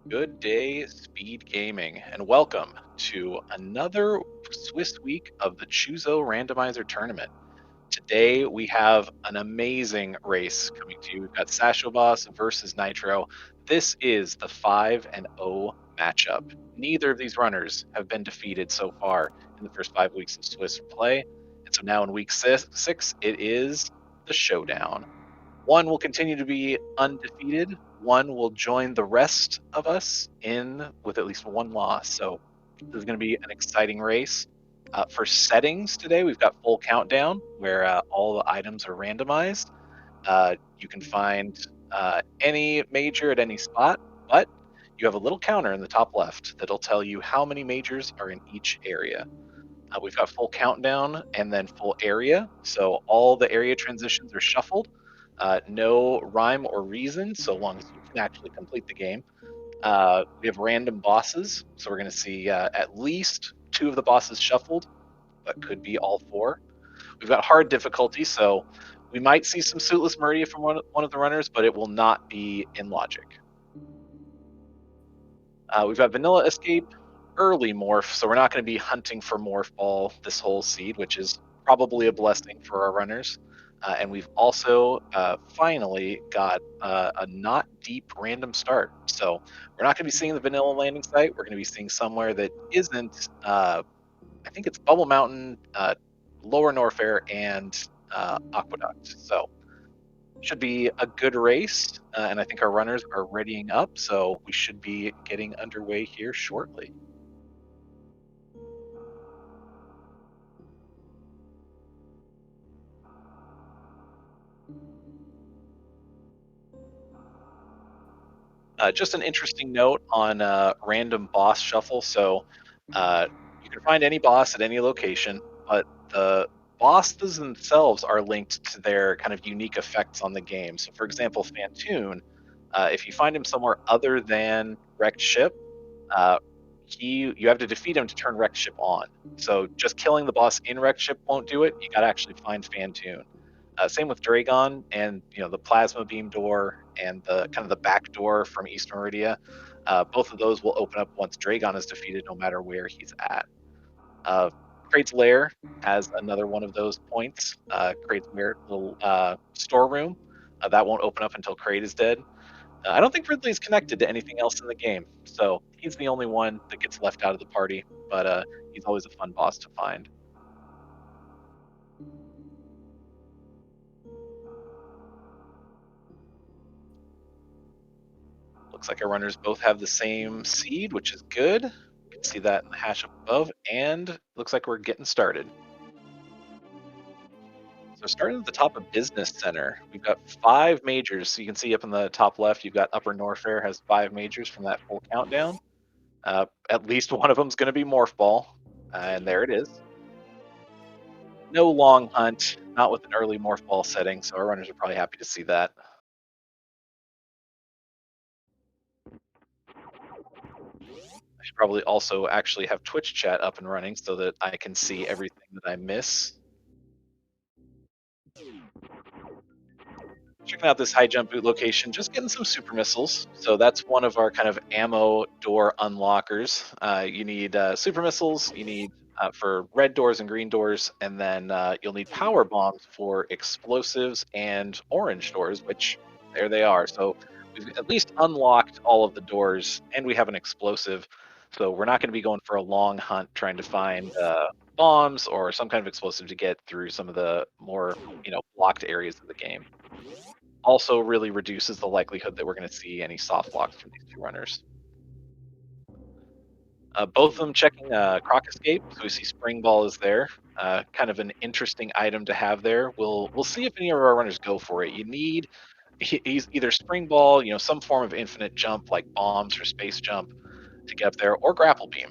Good day, Speed Gaming, and welcome to another Swiss week of the Choozo Randomizer tournament. Today we have an amazing race coming to you. We've got sashoboss versus Nitro. This is the 5-0 matchup. Neither of these runners have been defeated so far in the first 5 weeks of Swiss play, and so now in week six it is the showdown. One will continue to be undefeated. One will join the rest of us in with at least one loss. So this is going to be an exciting race. For settings today, we've got full countdown where all the items are randomized. You can find any major at any spot, but you have a little counter in the top left that'll tell you how many majors are in each area. We've got full countdown and then full area. So all the area transitions are shuffled. No rhyme or reason, so long as you can actually complete the game. We have random bosses, so we're going to see at least two of the bosses shuffled, but could be all four. We've got hard difficulty, so we might see some suitless Meridia from one of the runners, but it will not be in logic. We've got vanilla escape, early morph, so we're not going to be hunting for morph ball this whole seed, which is probably a blessing for our runners. And we've also finally got a not deep random start. So we're not going to be seeing the vanilla landing site. We're going to be seeing somewhere that isn't, I think it's Bubble Mountain, Lower Norfair, and Aqueduct. So should be a good race, and I think our runners are readying up, so we should be getting underway here shortly. Just an interesting note on random boss shuffle. So you can find any boss at any location, but the bosses themselves are linked to their kind of unique effects on the game. So, for example, Fantoon, if you find him somewhere other than Wrecked Ship, uh, you have to defeat him to turn Wrecked Ship on. So just killing the boss in Wrecked Ship won't do it. You got to actually find Fantoon. Same with Dragon and the plasma beam door and the kind of the back door from East Meridia. Both of those will open up once Dragon is defeated, no matter where he's at. Kraid's Lair has another one of those points. Kraid's Lair little storeroom that won't open up until Kraid is dead. I don't think Ridley is connected to anything else in the game, so he's the only one that gets left out of the party. But he's always a fun boss to find. Looks like our runners both have the same seed, which is good. You can see that in the hash up above, and looks like we're getting started. So starting at the top of Business Center, we've got 5 majors. So you can see up in the top left, you've got Upper Norfair has 5 majors from that full countdown. At least one of them is going to be Morph Ball, and there it is. No long hunt, not with an early Morph Ball setting, so our runners are probably happy to see that. I should probably also actually have Twitch chat up and running so that I can see everything that I miss. Checking out this high jump boot location, just getting some super missiles. So that's one of our kind of ammo door unlockers. You need super missiles, you need for red doors and green doors, and then you'll need power bombs for explosives and orange doors, which there they are. So we've at least unlocked all of the doors, and we have an explosive. So we're not going to be going for a long hunt trying to find bombs or some kind of explosive to get through some of the more blocked areas of the game. Also really reduces the likelihood that we're going to see any soft blocks from these two runners. Both of them checking Croc Escape, so we see Spring Ball is there. Kind of an interesting item to have there. We'll see if any of our runners go for it. You need he's either Spring Ball, some form of infinite jump like bombs or space jump to get up there, or Grapple Beam.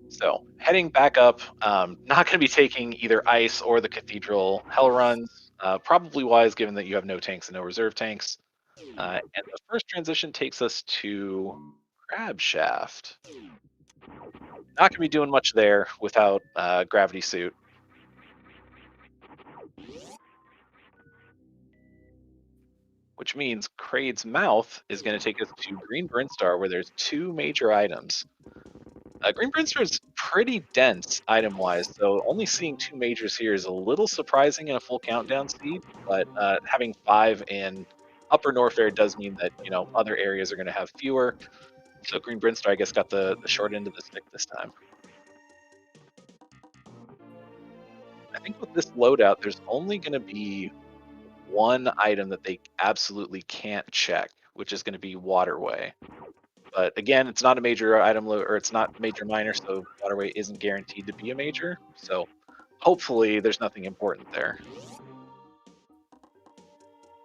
So heading back up, not going to be taking either Ice or the Cathedral Hell runs. Probably wise given that you have no tanks and no reserve tanks. And the first transition takes us to Crab Shaft. Not going to be doing much there without Gravity Suit. Which which means Kraid's mouth is going to take us to Green Brinstar, where there's two major items. Green Brinstar is pretty dense item-wise, so only seeing two majors here is a little surprising in a full countdown seed, but having 5 in Upper Norfair does mean that, other areas are going to have fewer. So Green Brinstar, I guess, got the short end of the stick this time. I think with this loadout, there's only going to be one item that they absolutely can't check, which is going to be Waterway. But again, it's not a major item or it's not major minor, so Waterway isn't guaranteed to be a major. So hopefully there's nothing important there.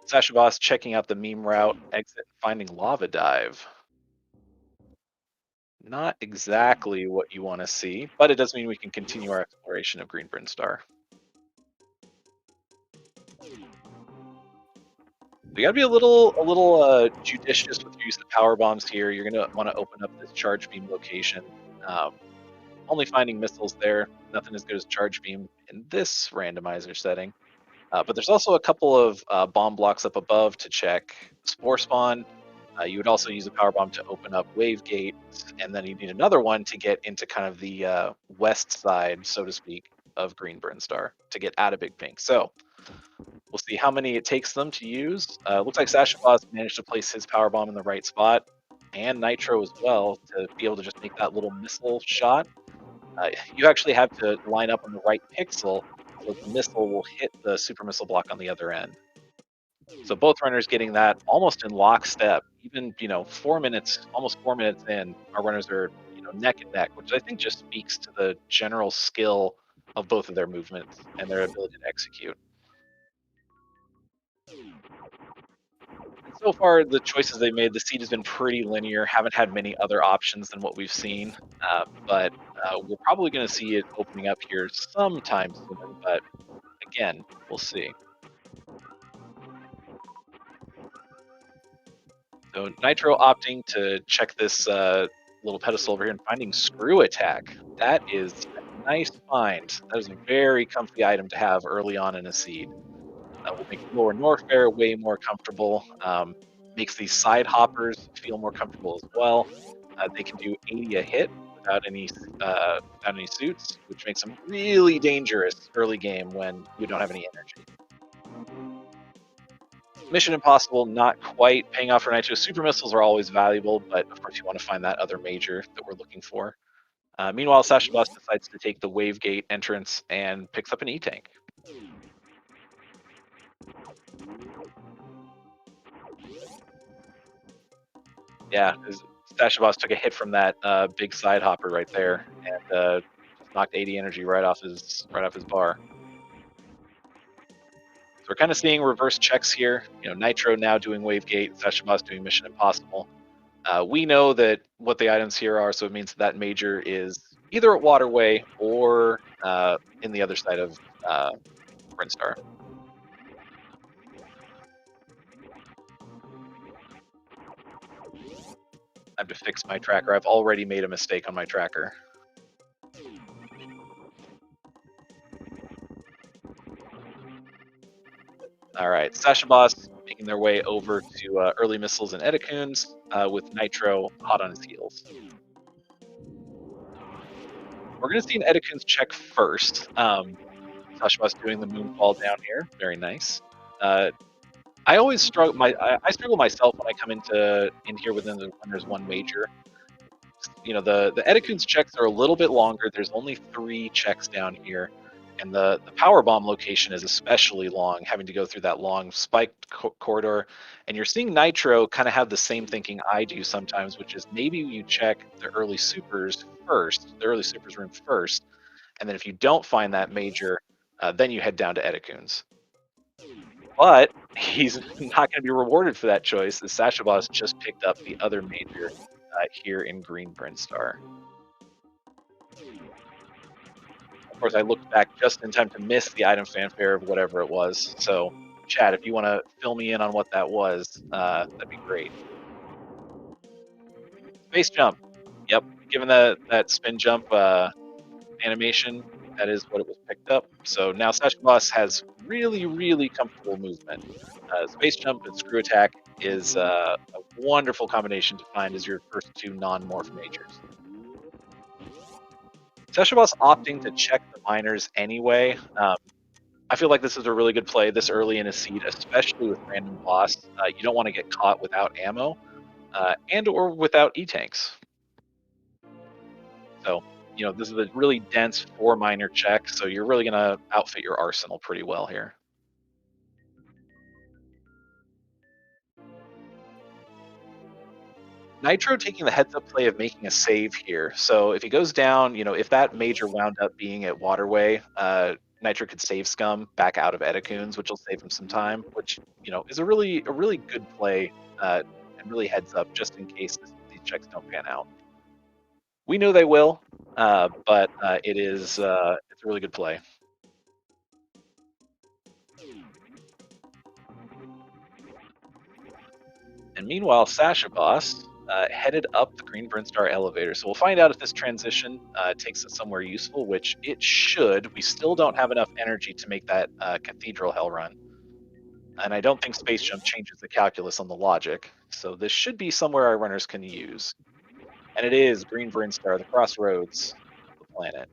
Sashoboss checking out the meme route, exit, finding Lava Dive. Not exactly what you want to see, but it does mean we can continue our exploration of Green Brinstar. You got to be a little judicious with your use of power bombs here. You're going to want to open up this charge beam location. Only finding missiles there. Nothing as good as charge beam in this randomizer setting. But there's also a couple of bomb blocks up above to check spore spawn. You would also use a power bomb to open up wave gates, and then you need another one to get into kind of the west side, so to speak, of Green Brinstar to get out of Big Pink. So we'll see how many it takes them to use. Looks like Sashoboss managed to place his power bomb in the right spot, and Nitro as well, to be able to just make that little missile shot. You actually have to line up on the right pixel so the missile will hit the super missile block on the other end. So both runners getting that almost in lockstep. Even 4 minutes, almost 4 minutes in, our runners are neck and neck, which I think just speaks to the general skill of both of their movements and their ability to execute. And so far, the choices they made, the seed has been pretty linear. Haven't had many other options than what we've seen, but we're probably going to see it opening up here sometime soon. But again, we'll see. So Nitro opting to check this little pedestal over here and finding Screw Attack. That is a nice find. That is a very comfy item to have early on in a seed. Will make Lower Norfair way more comfortable. Makes these side hoppers feel more comfortable as well. They can do 80 a hit without any suits, which makes them really dangerous early game when you don't have any energy. Mission Impossible, not quite paying off for Nitro. Super missiles are always valuable, but of course you want to find that other major that we're looking for. Meanwhile, Sashoboss decides to take the wave gate entrance and picks up an E-Tank. Yeah, Sashoboss took a hit from that big side hopper right there and knocked 80 energy right off his bar. So we're kind of seeing reverse checks here. Nitro now doing wave gate, Sashoboss doing Mission Impossible. We know that what the items here are, so it means that major is either at Waterway or in the other side of Brinstar. I have to fix my tracker. I've already made a mistake on my tracker. All right, Sashoboss making their way over to early missiles and Edecuns with Nitro hot on his heels. We're going to see an Edecuns check first. Sashoboss doing the moonfall down here, very nice. I always struggle. I struggle myself when I come in here when there's one major. The Edecuns checks are a little bit longer. There's only 3 checks down here, and the power bomb location is especially long, having to go through that long spiked corridor. And you're seeing Nitro kind of have the same thinking I do sometimes, which is maybe you check the early supers first, the early supers room first, and then if you don't find that major, then you head down to Edecuns. But he's not going to be rewarded for that choice, as Sashoboss just picked up the other major here in Green Brinstar. Of course, I looked back just in time to miss the item fanfare of whatever it was. So, Chad, if you want to fill me in on what that was, that'd be great. Space jump. Yep, given that spin jump animation, That is what it was picked up. So now sashoboss has really, really comfortable movement. Space jump and screw attack is a wonderful combination to find as your first two non-morph majors. Sashoboss opting to check the miners anyway. I feel like this is a really good play this early in a seed, especially with random boss. You don't want to get caught without ammo and or without E-tanks. So, this is a really dense 4 miner check, so you're really going to outfit your arsenal pretty well here. Nitro taking the heads up play of making a save here. So if he goes down, if that major wound up being at Waterway, Nitro could save Scum back out of Edacoons, which will save him some time, which, is a really good play and really heads up just in case these checks don't pan out. We know they will, but it's a really good play. And meanwhile, Sasha Boss headed up the Green Brinstar elevator. So we'll find out if this transition takes us somewhere useful, which it should. We still don't have enough energy to make that Cathedral Hell run. And I don't think Space Jump changes the calculus on the logic. So this should be somewhere our runners can use. And it is Green Brinstar, the crossroads of the planet.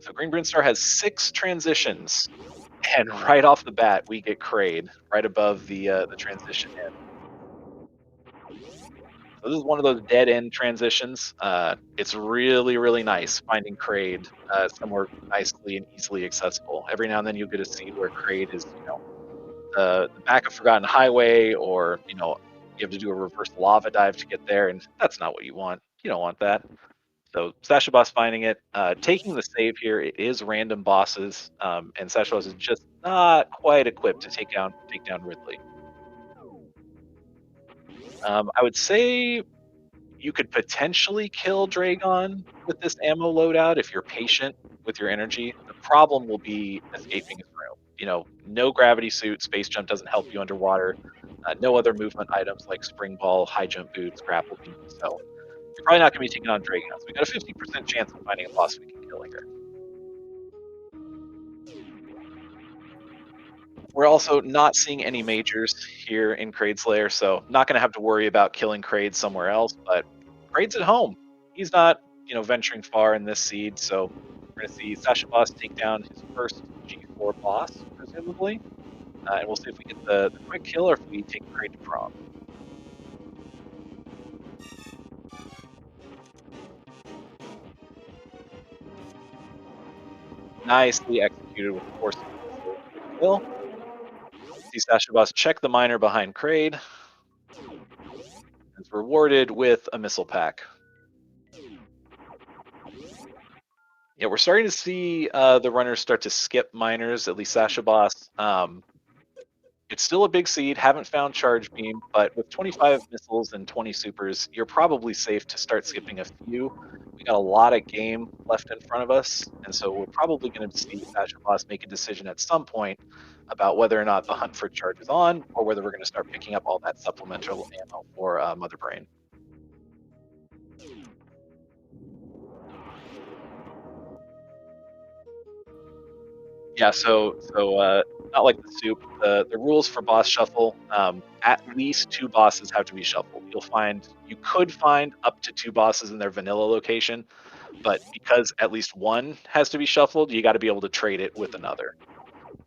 So Green Brinstar has 6 transitions. And right off the bat, we get Kraid right above the transition in. So this is one of those dead end transitions. It's really, really nice finding Kraid somewhere nicely and easily accessible. Every now and then you'll get a seed where Kraid is, the back of Forgotten Highway, or you have to do a reverse lava dive to get there, and that's not what you want. You don't want that. So Sasha Boss finding it, taking the save here. It is random bosses, and Sasha Boss is just not quite equipped to take down Ridley. I would say you could potentially kill Dragon with this ammo loadout if you're patient with your energy. The problem will be escaping his room. No gravity suit, space jump doesn't help you underwater. No other movement items like spring ball, high jump boots, grapple beam. So you're probably not going to be taking on Dragon. So we got a 50% chance of finding a boss we can kill here. We're also not seeing any majors here in Kraid's lair, so not going to have to worry about killing Kraid somewhere else. But Kraid's at home. He's not, venturing far in this seed, so we're going to see Sasha Boss take down his first G4 boss, presumably. And we'll see if we get the quick kill or if we take Kraid to prom. Nicely executed with the force quick kill. See Sasha Boss check the miner behind Kraid. Is rewarded with a missile pack. Yeah, we're starting to see the runners start to skip miners, at least Sasha Boss. It's still a big seed, haven't found Charge Beam, but with 25 missiles and 20 supers, you're probably safe to start skipping a few. We got a lot of game left in front of us, and so we're probably going to see Sasha Boss make a decision at some point about whether or not the hunt for Charge is on, or whether we're going to start picking up all that supplemental ammo for Mother Brain. Yeah, so not like the soup. The rules for boss shuffle, at least 2 bosses have to be shuffled. You could find up to 2 bosses in their vanilla location, but because at least one has to be shuffled, you got to be able to trade it with another.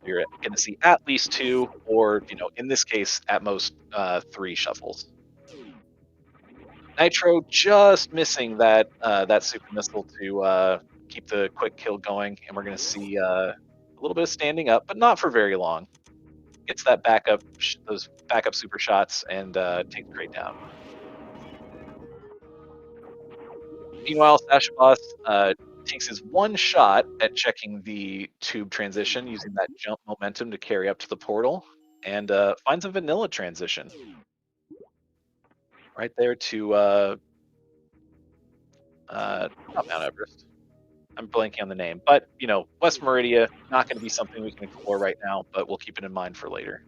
You're going to see at least 2, or in this case, at most 3 shuffles. Nitro just missing that super missile to keep the quick kill going, and we're going to see a little bit of standing up, but not for very long. Gets that those backup super shots, and takes Kraid down. Meanwhile, Sasha Boss takes his one shot at checking the tube transition using that jump momentum to carry up to the portal, and finds a vanilla transition right there to not Mount Everest. I'm blanking on the name, but West Meridia, not going to be something we can explore right now, but we'll keep it in mind for later.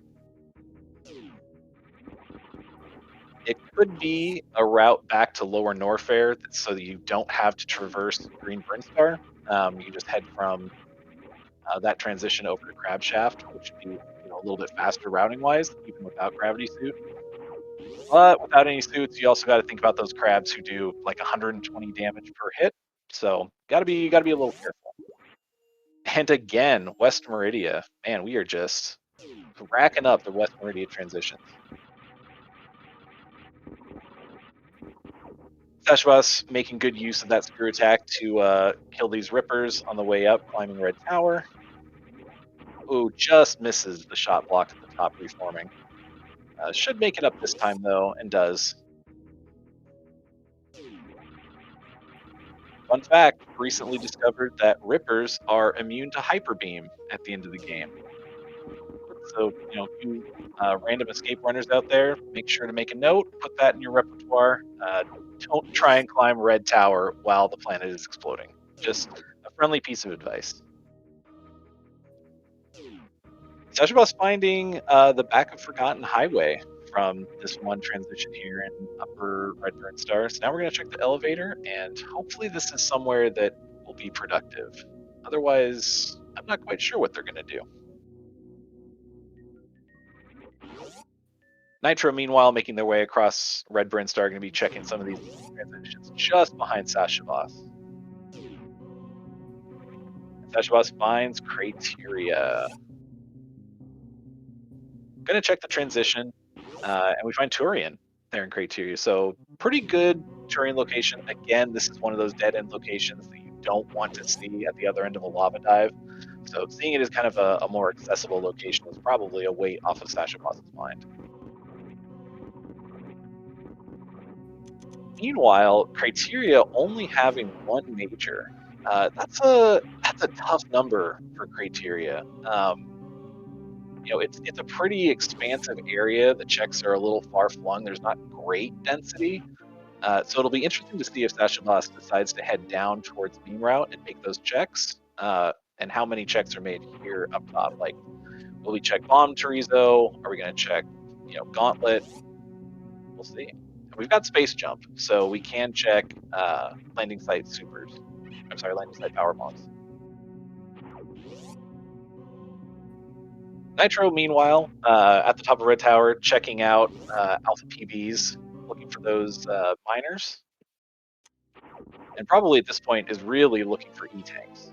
It could be a route back to Lower Norfair, so that you don't have to traverse Green Brinstar. You just head from that transition over to Crab Shaft, which should be a little bit faster routing wise, even without Gravity Suit. But without any suits, you also got to think about those crabs who do like 120 damage per hit. So gotta be a little careful. And again, West Meridia. Man, we are just racking up the West Meridia transitions. Sashoboss making good use of that screw attack to kill these rippers on the way up, climbing Red Tower. Ooh, just misses the shot block at the top, reforming. Should make it up this time though, and does. Fun fact, recently discovered that rippers are immune to hyper beam at the end of the game. So, you random escape runners out there, make sure to make a note, put that in your repertoire. Don't try and climb Red Tower while the planet is exploding. Just a friendly piece of advice. Sashaboss finding the back of Forgotten Highway from this one transition here in Upper Redburn Star. So now we're going to check the elevator, and hopefully this is somewhere that will be productive. Otherwise, I'm not quite sure what they're going to do. Nitro, meanwhile, making their way across Redburn Star, going to be checking some of these transitions just behind Sashaboss. Sashaboss finds Criteria. Going to check the transition, and we find Turian there in Criteria. So pretty good Turian location. Again, this is one of those dead end locations that you don't want to see at the other end of a lava dive. So seeing it as kind of a more accessible location is probably a weight off of Sashaboss's mind. Meanwhile, Criteria only having one major. That's a tough number for Criteria. It's a pretty expansive area. The checks are a little far flung. There's not great density. So it'll be interesting to see if Sashaboss decides to head down towards Beam Route and make those checks. And how many checks are made here up top. Like, will we check Bomb Chorizo? Are we going to check, Gauntlet? We'll see. We've got Space Jump, so we can check landing site supers. I'm sorry, landing site power bombs. Nitro, meanwhile, at the top of Red Tower, checking out Alpha PBs, looking for those miners. And probably at this point is really looking for E-tanks.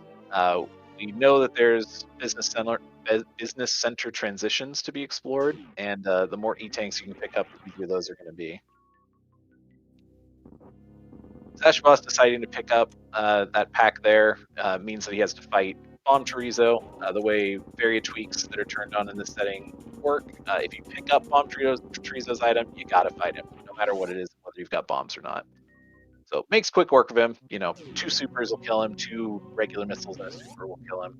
We know that there's business center transitions to be explored, and the more E-tanks you can pick up, the easier those are going to be. Sashaboss deciding to pick up that pack there means that he has to fight Bomb Chorizo. The way various tweaks that are turned on in this setting work, if you pick up Bomb Chorizo's item, you gotta fight him, no matter what it is, whether you've got bombs or not. So makes quick work of him. 2 supers will kill him, 2 regular missiles and a super will kill him.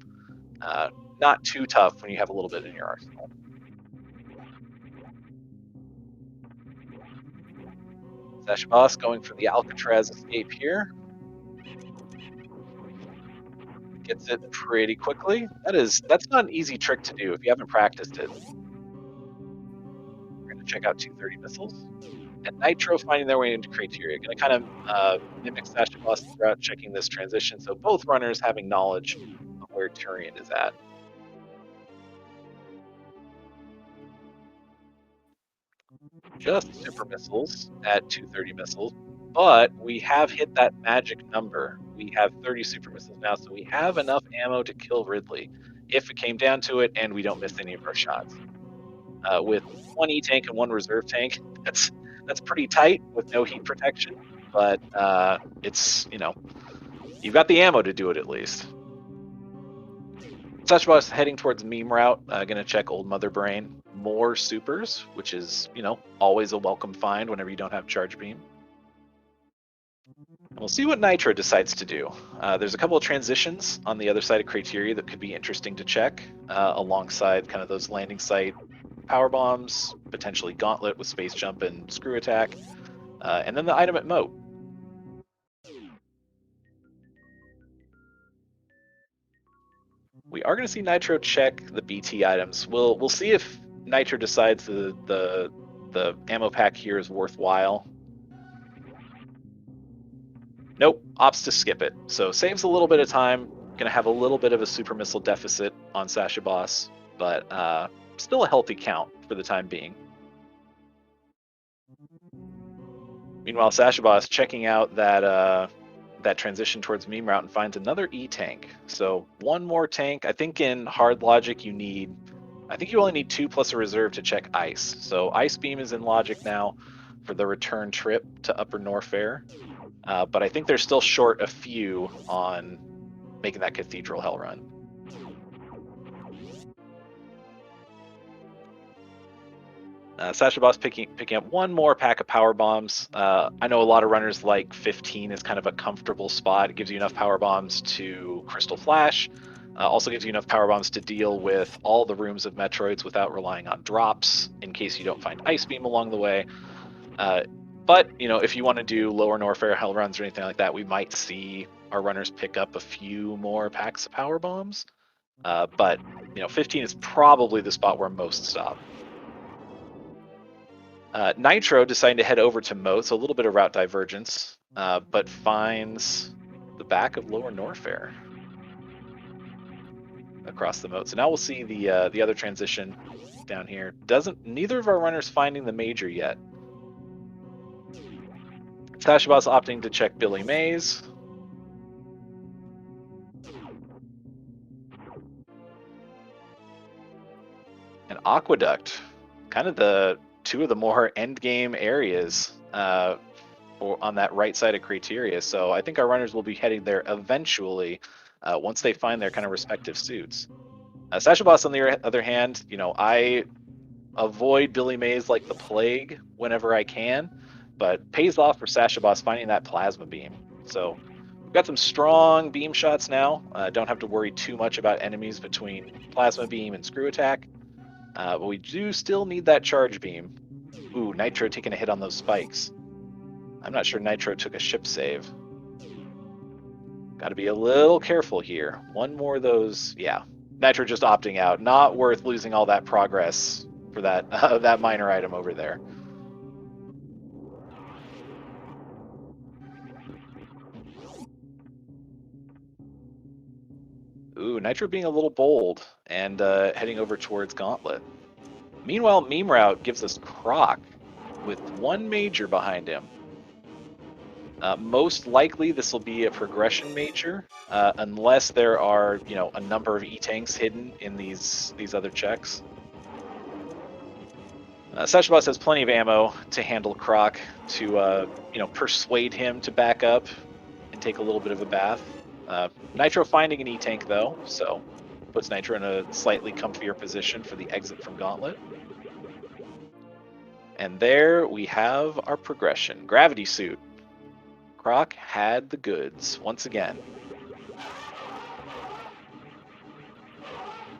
Not too tough when you have a little bit in your arsenal. Sashaboss going for the Alcatraz escape here. Gets it pretty quickly. That's not an easy trick to do if you haven't practiced it. We're going to check out 230 missiles. And Nitro finding their way into Criteria. Going to kind of mimic Sashaboss throughout checking this transition. So both runners having knowledge of where Turian is at. Just super missiles at 230 missiles. But we have hit that magic number. We have 30 super missiles now, so we have enough ammo to kill Ridley if it came down to it and we don't miss any of our shots. With 1 E-tank and 1 reserve tank, that's pretty tight with no heat protection, but it's, you've got the ammo to do it at least. Sashaboss heading towards Meme Route, gonna check Old Mother Brain. More supers, which is, always a welcome find whenever you don't have Charge Beam. And we'll see what Nitro decides to do. There's a couple of transitions on the other side of Criteria that could be interesting to check, alongside kind of those landing site power bombs, potentially Gauntlet with Space Jump and Screw Attack, and then the item at Moat. We are going to see Nitro check the BT items. We'll see if Nitro decides the the ammo pack here is worthwhile. Nope, opts to skip it. So saves a little bit of time. Gonna have a little bit of a super missile deficit on sashoboss, but still a healthy count for the time being. Meanwhile, sashoboss checking out that transition towards meme route and finds another E-tank. So one more tank. I think in hard logic you only need 2 plus a reserve to check ice. So ice beam is in logic now for the return trip to Upper Norfair. But I think they're still short a few on making that Cathedral Hell run. Sashoboss picking up one more pack of power bombs. I know a lot of runners like 15 is kind of a comfortable spot. It gives you enough power bombs to Crystal Flash. Also gives you enough power bombs to deal with all the rooms of Metroids without relying on drops in case you don't find Ice Beam along the way. But if you want to do lower Norfair Hell runs or anything like that, we might see our runners pick up a few more packs of power bombs. But 15 is probably the spot where most stop. Nitro deciding to head over to Moat, so a little bit of route divergence, but finds the back of Lower Norfair across the Moat. So now we'll see the other transition down here. Neither of our runners finding the major yet. Sashoboss opting to check Billy Mays. And Aqueduct, kind of the two of the more end game areas on that right side of criteria. So I think our runners will be heading there eventually once they find their kind of respective suits. Sashoboss, on the other hand, I avoid Billy Mays like the plague whenever I can, but pays off for Sashoboss finding that plasma beam. So we've got some strong beam shots now. Don't have to worry too much about enemies between plasma beam and screw attack. But we do still need that charge beam. Ooh, Nitro taking a hit on those spikes. I'm not sure Nitro took a ship save. Got to be a little careful here. One more of those. Yeah, Nitro just opting out. Not worth losing all that progress for that that minor item over there. Ooh, Nitro being a little bold and heading over towards Gauntlet. Meanwhile, Meme Route gives us Croc with one major behind him. Most likely this will be a progression major, unless there are, a number of E-tanks hidden in these other checks. Sashoboss has plenty of ammo to handle Croc to, persuade him to back up and take a little bit of a bath. Nitro finding an E-tank though, so puts Nitro in a slightly comfier position for the exit from Gauntlet. And there we have our progression. Gravity Suit. Croc had the goods once again.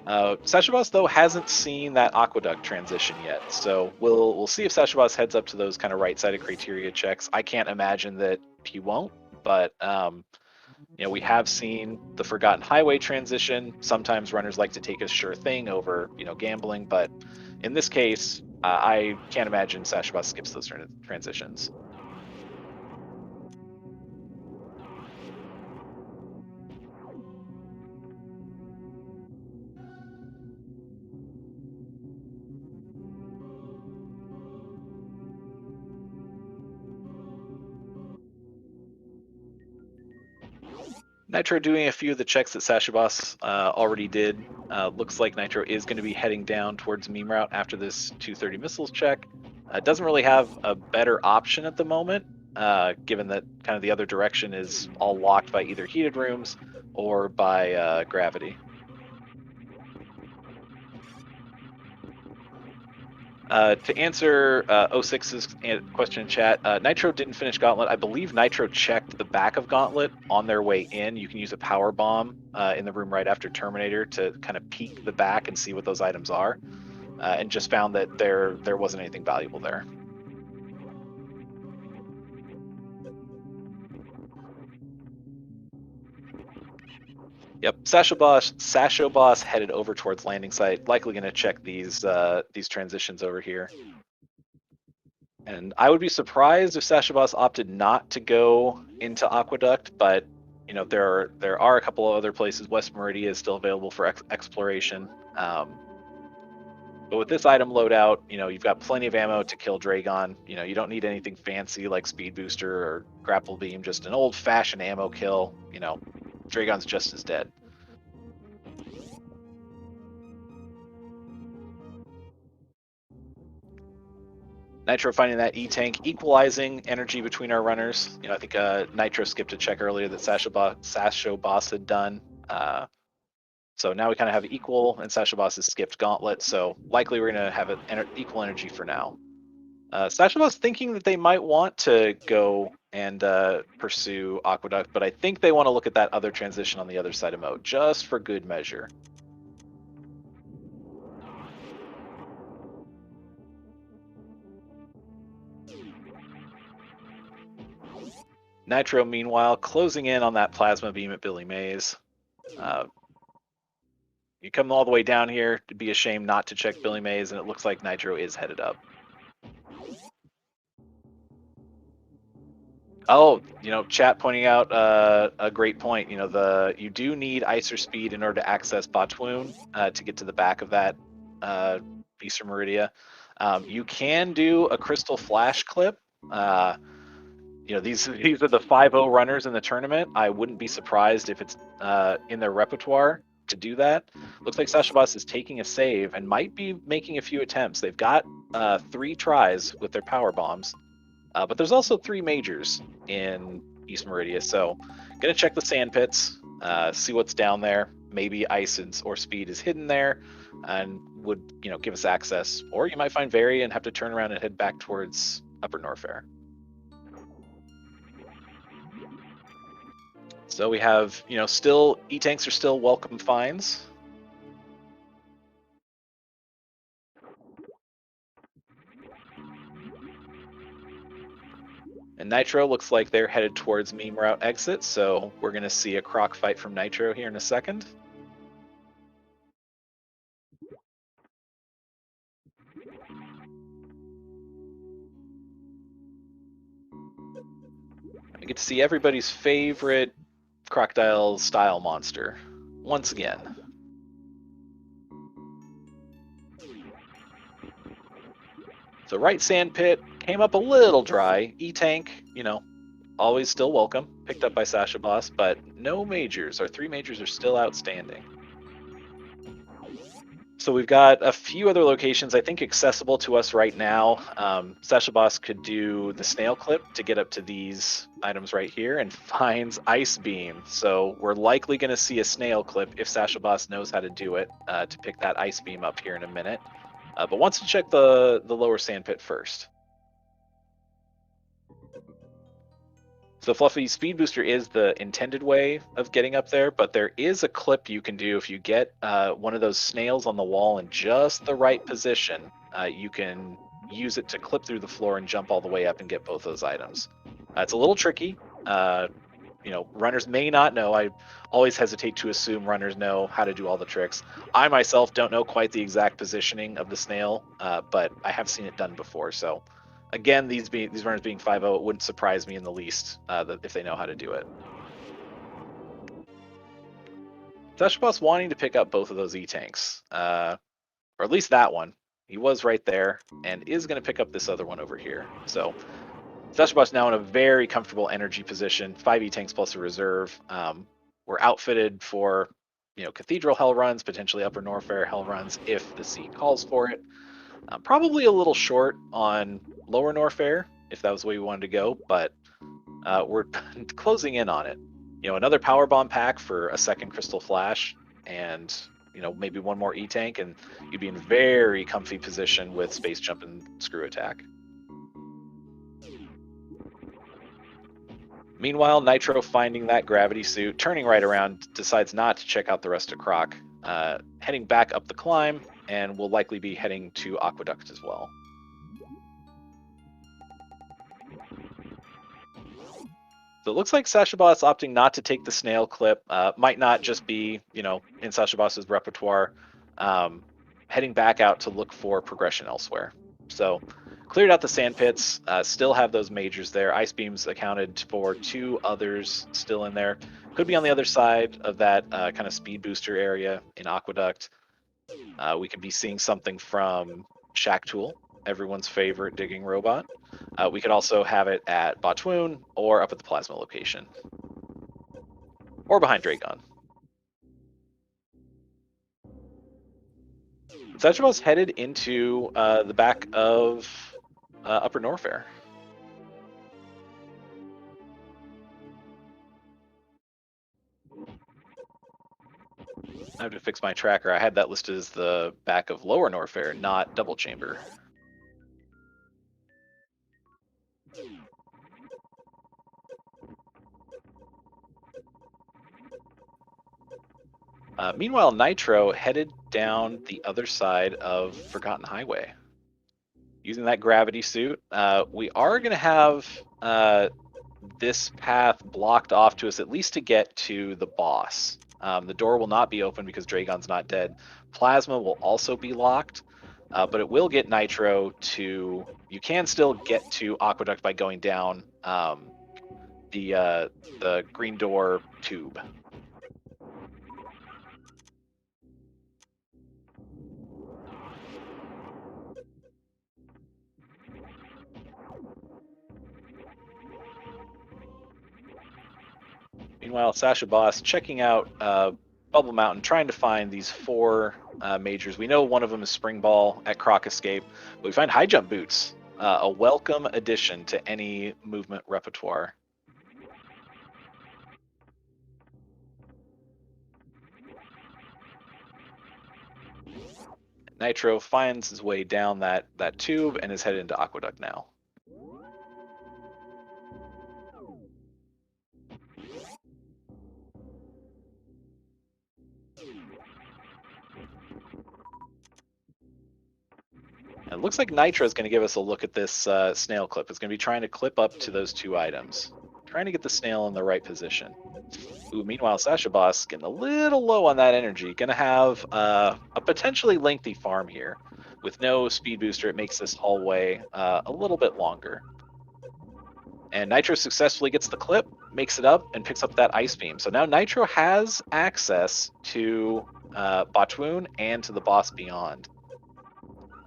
Sashoboss though hasn't seen that Aqueduct transition yet, so we'll see if Sashoboss heads up to those kind of right-sided criteria checks. I can't imagine that he won't, but we have seen the Forgotten Highway transition. Sometimes runners like to take a sure thing over gambling, but in this case, I can't imagine Sashoboss skips those transitions. Nitro doing a few of the checks that Sashoboss already did. Looks like Nitro is going to be heading down towards Meme Route after this 230 missiles check. Doesn't really have a better option at the moment, given that kind of the other direction is all locked by either heated rooms or by gravity. To answer 06's question in chat, Nitro didn't finish Gauntlet. I believe Nitro checked the back of Gauntlet on their way in. You can use a power bomb in the room right after Terminator to kind of peek the back and see what those items are, and just found that there wasn't anything valuable there. Yep, Sashoboss headed over towards landing site, likely going to check these transitions over here. And I would be surprised if sashoboss opted not to go into Aqueduct, but you know there are a couple of other places. West Meridia is still available for exploration. But with this item loadout, you know, you've got plenty of ammo to kill Dragon. You know, you don't need anything fancy like Speed Booster or Grapple Beam, just an old-fashioned ammo kill. You know, Dragon's just as dead. Nitro finding that E-Tank, equalizing energy between our runners. You know, I think Nitro skipped a check earlier that sashoboss had done. So now we kind of have equal, and sashoboss has skipped Gauntlet, so likely we're going to have equal energy for now. Sashoboss thinking that they might want to go and pursue Aqueduct, but I think they want to look at that other transition on the other side of Moat, just for good measure. Nitro, meanwhile, closing in on that plasma beam at Billy Mays. You come all the way down here, it'd be a shame not to check Billy Mays, and it looks like Nitro is headed up. Oh, you know, chat pointing out a great point. You know, you do need Ice or Speed in order to access Botwoon to get to the back of that Eastern Meridia. You can do a Crystal Flash clip. You know, these are the 5-0 runners in the tournament. I wouldn't be surprised if it's in their repertoire to do that. Looks like sashoboss is taking a save and might be making a few attempts. They've got 3 tries with their power bombs. But there's also 3 majors in East Meridia, so gonna check the sand pits, see what's down there. Maybe ice or speed is hidden there, and would give us access. Or you might find Very and have to turn around and head back towards Upper Norfair. So we have still E-Tanks are still welcome finds. And Nitro looks like they're headed towards meme route exit, so we're going to see a croc fight from Nitro here in a second. I get to see everybody's favorite crocodile style monster once again. So right sand pit came up a little dry. E-Tank, always still welcome. Picked up by sashoboss, but no majors. Our 3 majors are still outstanding. So we've got a few other locations, I think, accessible to us right now. sashoboss could do the snail clip to get up to these items right here and finds Ice Beam. So we're likely going to see a snail clip if sashoboss knows how to do it to pick that Ice Beam up here in a minute. But wants to check the lower sand pit first. So Fluffy, Speed Booster is the intended way of getting up there, but there is a clip you can do if you get one of those snails on the wall in just the right position. You can use it to clip through the floor and jump all the way up and get both those items. It's a little tricky. Runners may not know. I always hesitate to assume runners know how to do all the tricks. I myself don't know quite the exact positioning of the snail, but I have seen it done before. So again, these runners being 5-0, it wouldn't surprise me in the least if they know how to do it. sashoboss wanting to pick up both of those E-Tanks, or at least that one. He was right there and is going to pick up this other one over here. So sashoboss now in a very comfortable energy position, 5 E-Tanks plus a reserve. We're outfitted for Cathedral Hell runs, potentially Upper Norfair Hell runs if the seat calls for it. Probably a little short on Lower Norfair if that was the way we wanted to go, but we're closing in on it. Another power bomb pack for a second Crystal Flash, and maybe one more E-Tank, and you'd be in very comfy position with Space Jump and Screw Attack. Meanwhile, Nitro finding that gravity suit, turning right around, decides not to check out the rest of Croc, heading back up the climb, and will likely be heading to Aqueduct as well. So it looks like sashoboss opting not to take the snail clip. Might not just be, in sashoboss's repertoire, heading back out to look for progression elsewhere. So Cleared out the sand pits, still have those majors there. Ice beams accounted for 2 others still in there. Could be on the other side of that kind of speed booster area in Aqueduct. We could be seeing something from Shack Tool, everyone's favorite digging robot. We could also have it at Botwoon or up at the Plasma location. Or behind Dragon. Sashoboss headed into the back of Upper Norfair. I have to fix my tracker. I had that listed as the back of Lower Norfair, not Double Chamber. Meanwhile, Nitro headed down the other side of Forgotten Highway. Using that gravity suit, we are going to have this path blocked off to us, at least to get to the boss. The door will not be open because Dragon's not dead. Plasma will also be locked, but it will get Nitro to... You can still get to Aqueduct by going down the green door tube. Meanwhile, sashoboss checking out Bubble Mountain, trying to find these 4 majors. We know one of them is Spring Ball at Croc Escape, but we find High Jump Boots, a welcome addition to any movement repertoire. Nitro finds his way down that tube and is headed into Aqueduct now. And it looks like Nitro is going to give us a look at this snail clip. It's going to be trying to clip up to those 2 items. Trying to get the snail in the right position. Ooh, meanwhile, Sashoboss getting a little low on that energy. Going to have a potentially lengthy farm here. With no speed booster, it makes this hallway a little bit longer. And Nitro successfully gets the clip, makes it up, and picks up that ice beam. So now Nitro has access to Botwoon and to the boss beyond.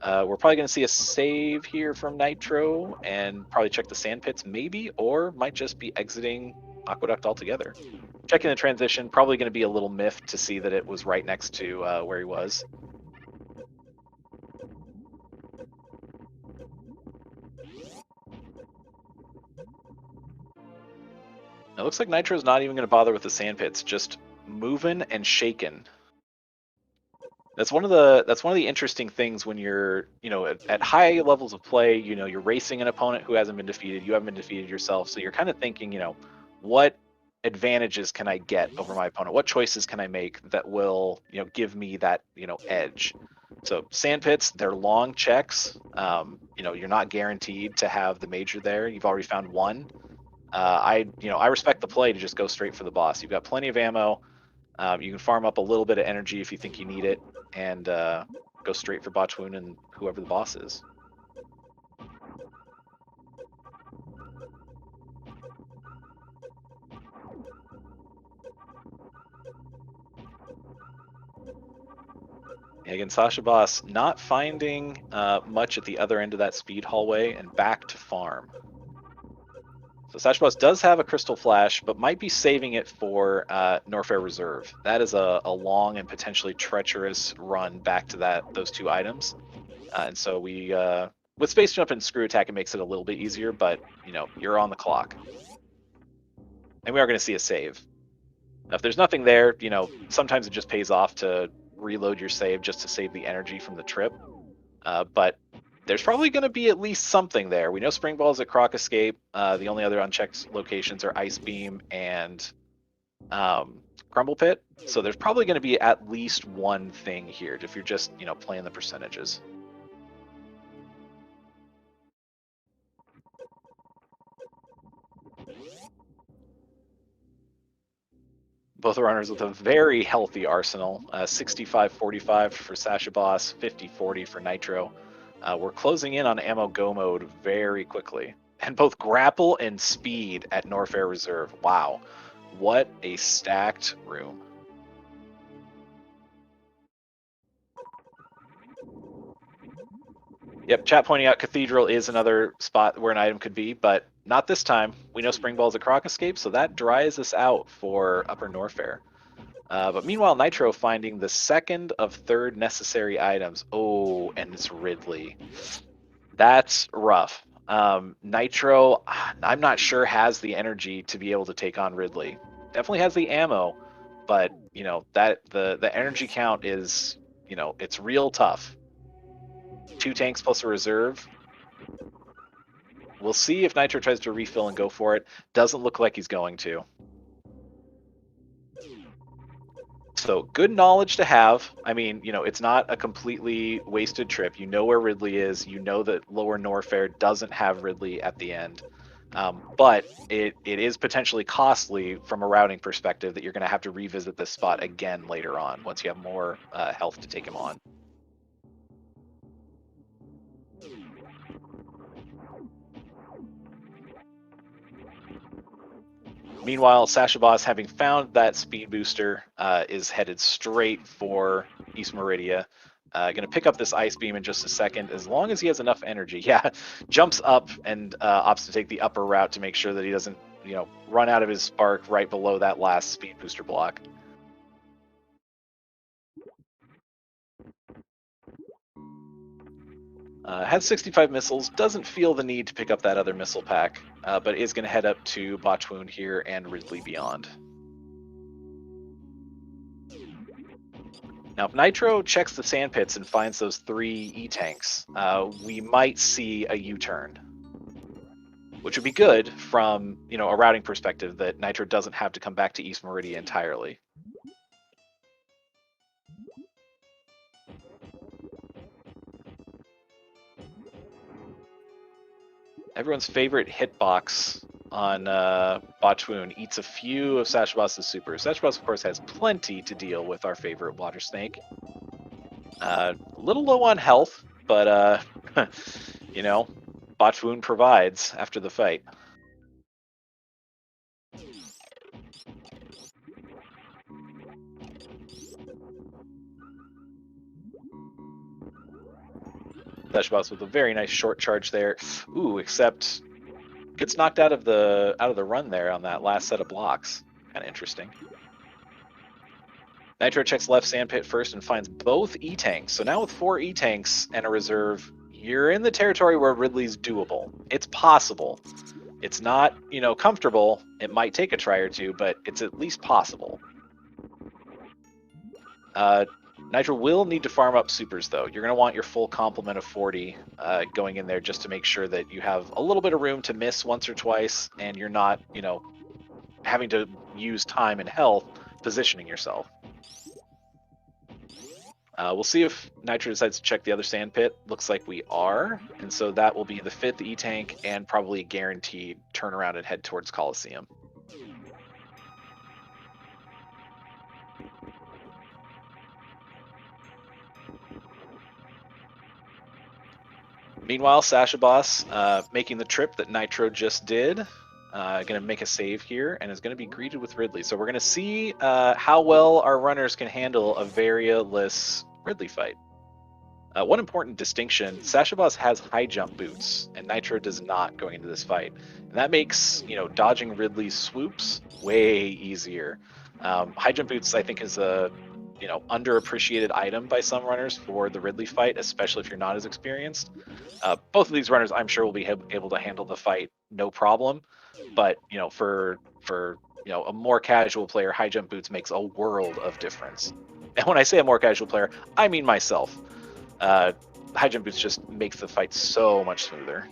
We're probably going to see a save here from Nitro and probably check the sand pits maybe, or might just be exiting Aqueduct altogether. Checking the transition, probably going to be a little miffed to see that it was right next to where he was. It looks like Nitro's not even going to bother with the sand pits, just moving and shaking. That's one of the interesting things when you're, at high levels of play, you're racing an opponent who hasn't been defeated, you haven't been defeated yourself, so you're kind of thinking, what advantages can I get over my opponent? What choices can I make that will, give me that, edge? So sand pits, they're long checks. You're not guaranteed to have the major there. You've already found one. I respect the play to just go straight for the boss. You've got plenty of ammo. You can farm up a little bit of energy if you think you need it, and go straight for Botwoon and whoever the boss is. Again, sashoboss not finding much at the other end of that speed hallway and back to farm. So sashoboss does have a Crystal Flash, but might be saving it for Norfair Reserve. That is a long and potentially treacherous run back to those 2 items. And so we, with Space Jump and Screw Attack, it makes it a little bit easier, but, you're on the clock. And we are going to see a save. Now, if there's nothing there, sometimes it just pays off to reload your save just to save the energy from the trip. But there's probably going to be at least something there. We know Spring Ball's at Croc Escape. The only other unchecked locations are Ice Beam and Crumble Pit. So there's probably going to be at least one thing here if you're just, playing the percentages. Both runners with a very healthy arsenal. 65-45 for sashoboss, 50-40 for Nitro. We're closing in on ammo go mode very quickly. And both grapple and speed at Norfair Reserve. Wow. What a stacked room. Yep, chat pointing out Cathedral is another spot where an item could be, but not this time. We know Spring Ball's a Croc Escape, so that dries us out for Upper Norfair. But meanwhile, Nitro finding the second of third necessary items. Oh, and it's Ridley. That's rough. Nitro, I'm not sure has the energy to be able to take on Ridley. Definitely has the ammo, but you know that the energy count is, you know, it's real tough. 2 tanks plus a reserve. We'll see if Nitro tries to refill and go for it. Doesn't look like he's going to. So good knowledge to have. I mean, you know, it's not a completely wasted trip. You know where Ridley is. You know that Lower Norfair doesn't have Ridley at the end. But it is potentially costly from a routing perspective that you're going to have to revisit this spot again later on once you have more health to take him on. Meanwhile, sashoboss, having found that speed booster, is headed straight for East Meridia. Going to pick up this ice beam in just a second, as long as he has enough energy. Yeah, jumps up and opts to take the upper route to make sure that he doesn't, you know, run out of his spark right below that last speed booster block. Has 65 missiles, doesn't feel the need to pick up that other missile pack, but is going to head up to Botchwound here and Ridley Beyond. Now, if Nitro checks the sand pits and finds those 3 E-tanks, we might see a U-turn, which would be good from, you know, a routing perspective, that Nitro doesn't have to come back to East Meridia entirely. Everyone's favorite hitbox on Botchwound eats a few of Sashoboss's supers. Sashoboss, of course, has plenty to deal with our favorite water snake. A little low on health, but you know, Botchwound provides after the fight. Sashoboss with a very nice short charge there. Ooh, except gets knocked out of the run there on that last set of blocks. Kind of interesting. Nitro checks left sandpit first and finds both E-tanks. So now with 4 E-tanks and a reserve, you're in the territory where Ridley's doable. It's possible. It's not, you know, comfortable. It might take a try or two, but it's at least possible. Nitro will need to farm up supers, though. You're going to want your full complement of 40 going in there just to make sure that you have a little bit of room to miss once or twice, and you're not, you know, having to use time and health positioning yourself. We'll see if Nitro decides to check the other sand pit. Looks like we are, and so that will be the 5th E-tank and probably a guaranteed turnaround and head towards Coliseum. Meanwhile, sashoboss making the trip that Nitro just did. Going to make a save here and is going to be greeted with Ridley. So we're going to see how well our runners can handle a Varia-less Ridley fight. One important distinction, sashoboss has high jump boots and Nitro does not going into this fight. And that makes, you know, dodging Ridley's swoops way easier. High jump boots, I think, is a, you know, underappreciated item by some runners for the Ridley fight, especially if you're not as experienced. Both of these runners, I'm sure, will be able to handle the fight no problem. But, you know, for you know, a more casual player, high jump boots makes a world of difference. And when I say a more casual player, I mean myself. High jump boots just makes the fight so much smoother.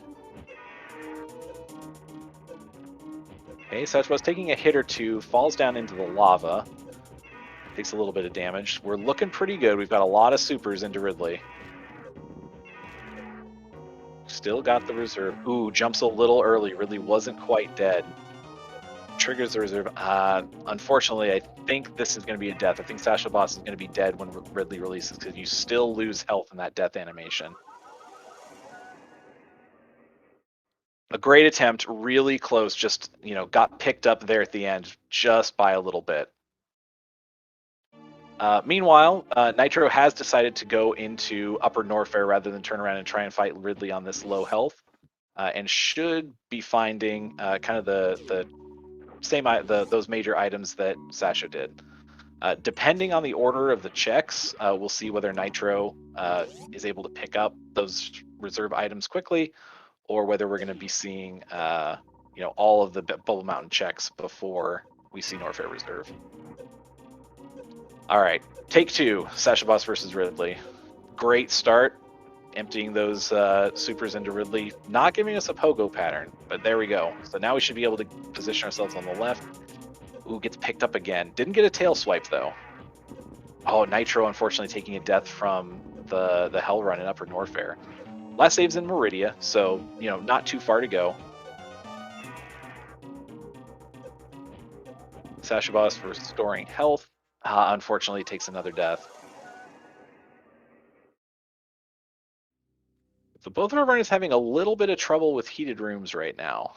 Okay, Sashoboss taking a hit or two, falls down into the lava. Takes a little bit of damage. We're looking pretty good. We've got a lot of supers into Ridley. Still got the reserve. Ooh, jumps a little early. Ridley wasn't quite dead. Triggers the reserve. Unfortunately, I think this is going to be a death. I think Sashoboss is going to be dead when Ridley releases because you still lose health in that death animation. A great attempt, really close, just, got picked up there at the end just by a little bit. Meanwhile, Nitro has decided to go into Upper Norfair rather than turn around and try and fight Ridley on this low health, and should be finding kind of the same those major items that Sasha did. Depending on the order of the checks, we'll see whether Nitro is able to pick up those reserve items quickly, or whether we're going to be seeing all of the Bubble Mountain checks before we see Norfair Reserve. All right, take two, sashoboss versus Ridley. Great start, emptying those supers into Ridley, not giving us a pogo pattern, but there we go. So now we should be able to position ourselves on the left. Ooh, gets picked up again. Didn't get a tail swipe though. Oh, Nitro unfortunately taking a death from the Hell Run in Upper Norfair. Last save's in Meridia, so not too far to go. Sashoboss for restoring health. Unfortunately, takes another death. So both of our runners having a little bit of trouble with heated rooms right now.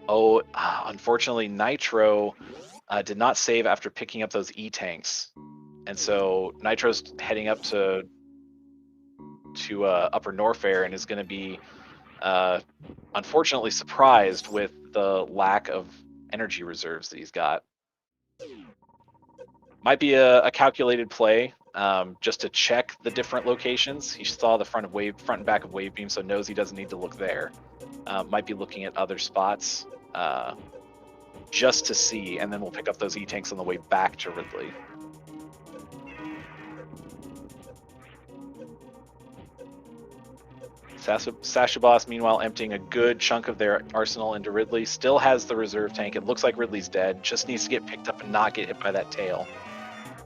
Unfortunately, Nitro did not save after picking up those E-tanks. And so Nitro's heading up to Upper Norfair and is going to be unfortunately surprised with the lack of energy reserves that he's got. Might be a calculated play, just to check the different locations. He saw the front and back of Wave Beam, so knows he doesn't need to look there. Might be looking at other spots just to see, and then we'll pick up those E-tanks on the way back to Ridley. Sashoboss, meanwhile, emptying a good chunk of their arsenal into Ridley. Still has the reserve tank. It looks like Ridley's dead. Just needs to get picked up and not get hit by that tail.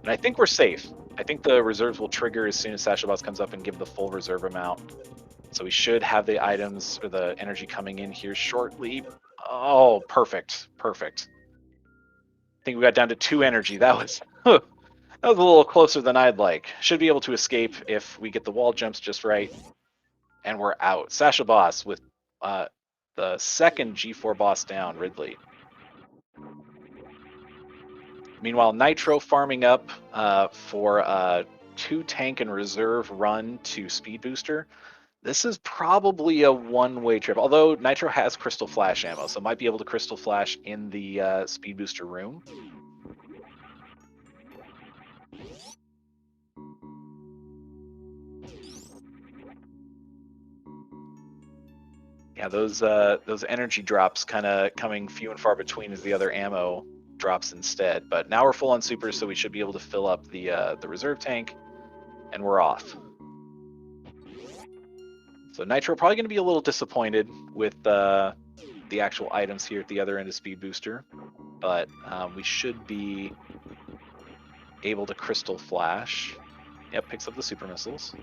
And I think we're safe. I think the reserves will trigger as soon as Sashoboss comes up and give the full reserve amount. So we should have the items or the energy coming in here shortly. Oh, perfect. Perfect. I think we got down to 2 energy. That was a little closer than I'd like. Should be able to escape if we get the wall jumps just right. And we're out. Sashoboss with the second G4 boss down, Ridley. Meanwhile, Nitro farming up for a 2 tank and reserve run to Speed Booster. This is probably a one-way trip, although Nitro has Crystal Flash ammo, so might be able to Crystal Flash in the Speed Booster room. Yeah, those energy drops kind of coming few and far between as the other ammo drops instead. But now we're full on supers, so we should be able to fill up the reserve tank, and we're off. So Nitro probably going to be a little disappointed with the actual items here at the other end of Speed Booster, but we should be able to Crystal Flash. Yep, picks up the super missiles.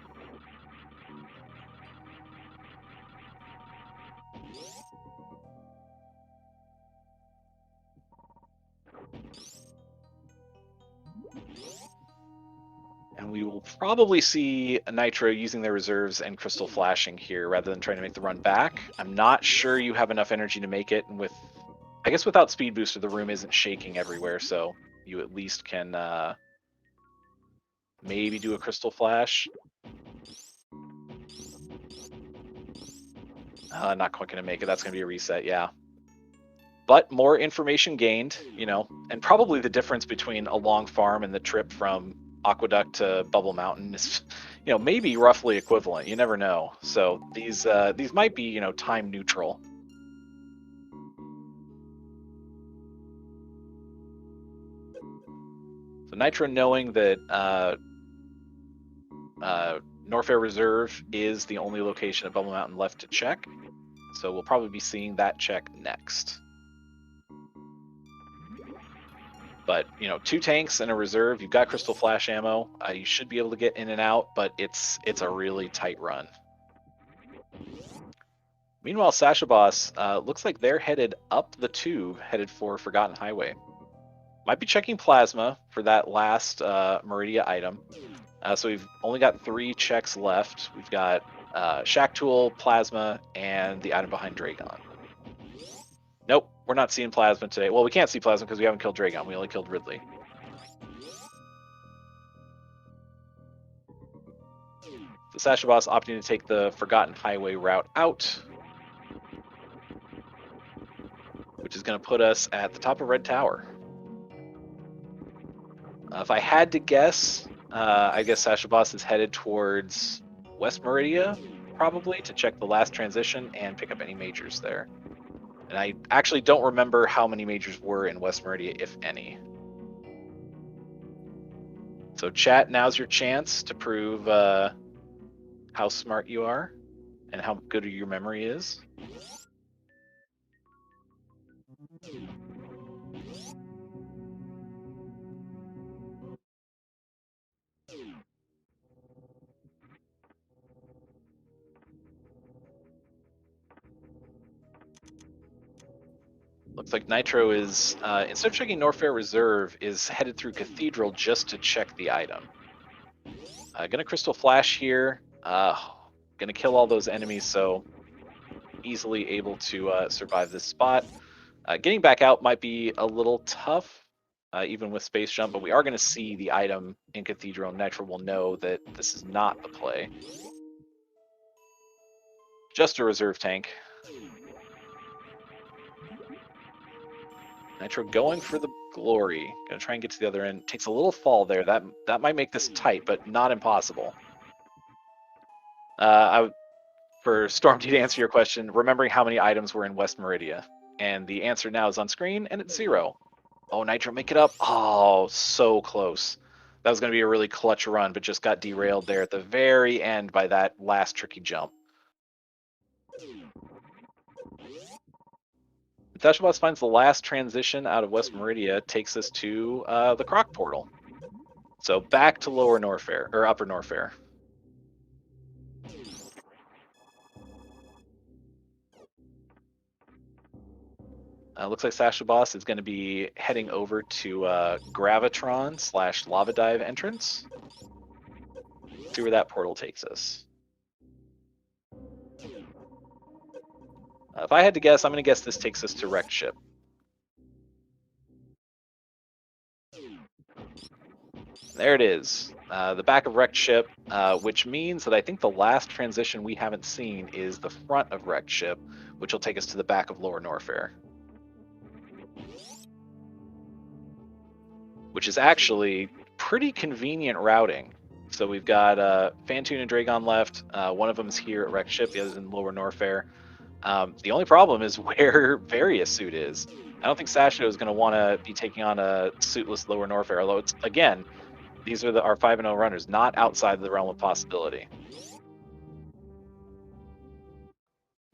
And we will probably see Nitro using their reserves and Crystal Flashing here rather than trying to make the run back. I'm not sure you have enough energy to make it, and I guess without Speed Booster, the room isn't shaking everywhere, so you at least can maybe do a Crystal Flash. Not quite going to make it. That's going to be a reset, yeah. But more information gained, and probably the difference between a long farm and the trip from Aqueduct to Bubble Mountain is, maybe roughly equivalent. You never know. So these might be, time neutral. So Nitro, knowing that Norfair Reserve is the only location at Bubble Mountain left to check, so we'll probably be seeing that check next. But 2 tanks and a reserve, you've got Crystal Flash ammo. You should be able to get in and out, but it's a really tight run. Meanwhile, Sashoboss looks like they're headed up the tube, headed for Forgotten Highway. Might be checking plasma for that last Meridia item. So we've only got 3 checks left. We've got Shack Tool, Plasma, and the item behind Dragon. Nope, we're not seeing Plasma today. Well, we can't see Plasma because we haven't killed Dragon. We only killed Ridley. The sashoboss opting to take the Forgotten Highway route out, which is going to put us at the top of Red Tower. If I had to guess, I guess sashoboss is headed towards West Meridia, probably, to check the last transition and pick up any majors there. And I actually don't remember how many majors were in West Meridia, if any. So chat, now's your chance to prove how smart you are and how good your memory is. Looks like Nitro is, instead of checking Norfair Reserve, is headed through Cathedral just to check the item. Gonna Crystal Flash here. Gonna kill all those enemies, so easily able to survive this spot. Getting back out might be a little tough, even with Space Jump, but we are gonna see the item in Cathedral, and Nitro will know that this is not the play. Just a reserve tank. Nitro going for the glory. Gonna try and get to the other end. Takes a little fall there. That might make this tight, but not impossible. For Storm to answer your question, remembering how many items were in West Meridia. And the answer now is on screen, and it's 0. Oh, Nitro, make it up. Oh, so close. That was going to be a really clutch run, but just got derailed there at the very end by that last tricky jump. Sashoboss finds the last transition out of West Meridia, takes us to the Croc Portal. So back to Lower Norfair, or Upper Norfair. Looks like sashoboss is going to be heading over to Gravitron / Lava Dive entrance. See where that portal takes us. If I had to guess, I'm going to guess this takes us to Wrecked Ship. There it is. The back of Wrecked Ship, which means that I think the last transition we haven't seen is the front of Wrecked Ship, which will take us to the back of Lower Norfair. Which is actually pretty convenient routing. So we've got Phantoon and Dragon left. One of them is here at Wrecked Ship, the other's in Lower Norfair. The only problem is where Various Suit is. I don't think Sasho is going to want to be taking on a suitless Lower Norfair, although it's, again, these are our 5-0 runners, not outside the realm of possibility.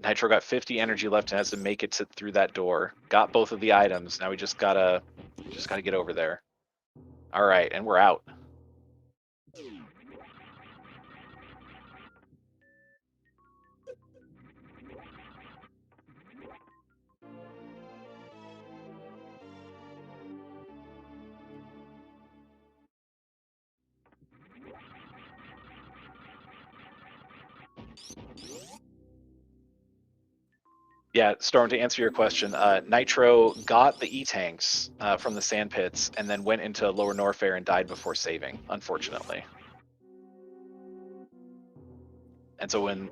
Nitro got 50 energy left and has to make it through that door. Got both of the items. Now we just gotta get over there. All right, and we're out. Yeah, Storm, to answer your question, Nitro got the E-Tanks from the sand pits and then went into Lower Norfair and died before saving, unfortunately. And so when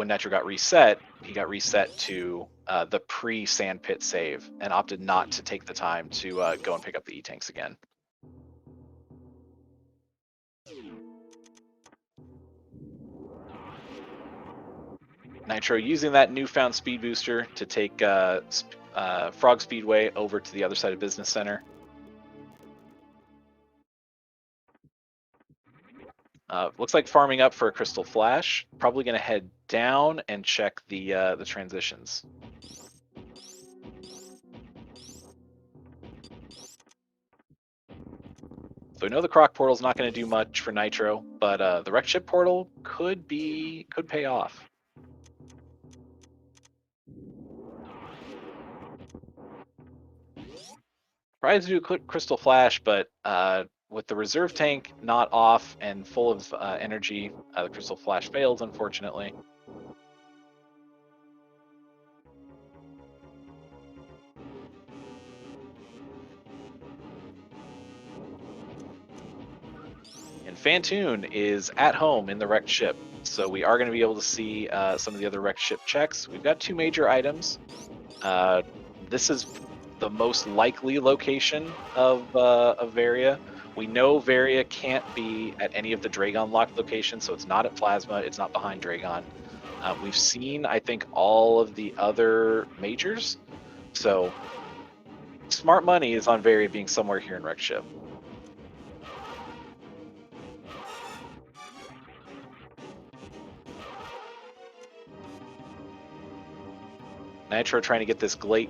Nitro got reset, he got reset to the pre-sand pit save and opted not to take the time to go and pick up the E-Tanks again. Nitro using that newfound speed booster to take Frog Speedway over to the other side of Business Center. Looks like farming up for a Crystal Flash. Probably going to head down and check the transitions. So we know the Croc Portal's not going to do much for Nitro, but the Wrecked Ship Portal could pay off. Tried to do a quick Crystal Flash, but with the reserve tank not off and full of energy, the Crystal Flash fails, unfortunately. And Fantoon is at home in the wrecked ship, so we are going to be able to see some of the other wrecked ship checks. We've got 2 major items. This is the most likely location of Varia. We know Varia can't be at any of the Dragon locked locations, so it's not at Plasma, it's not behind Dragon. We've seen, I think, all of the other majors, so smart money is on Varia being somewhere here in wrecked ship. Nitro trying to get this gate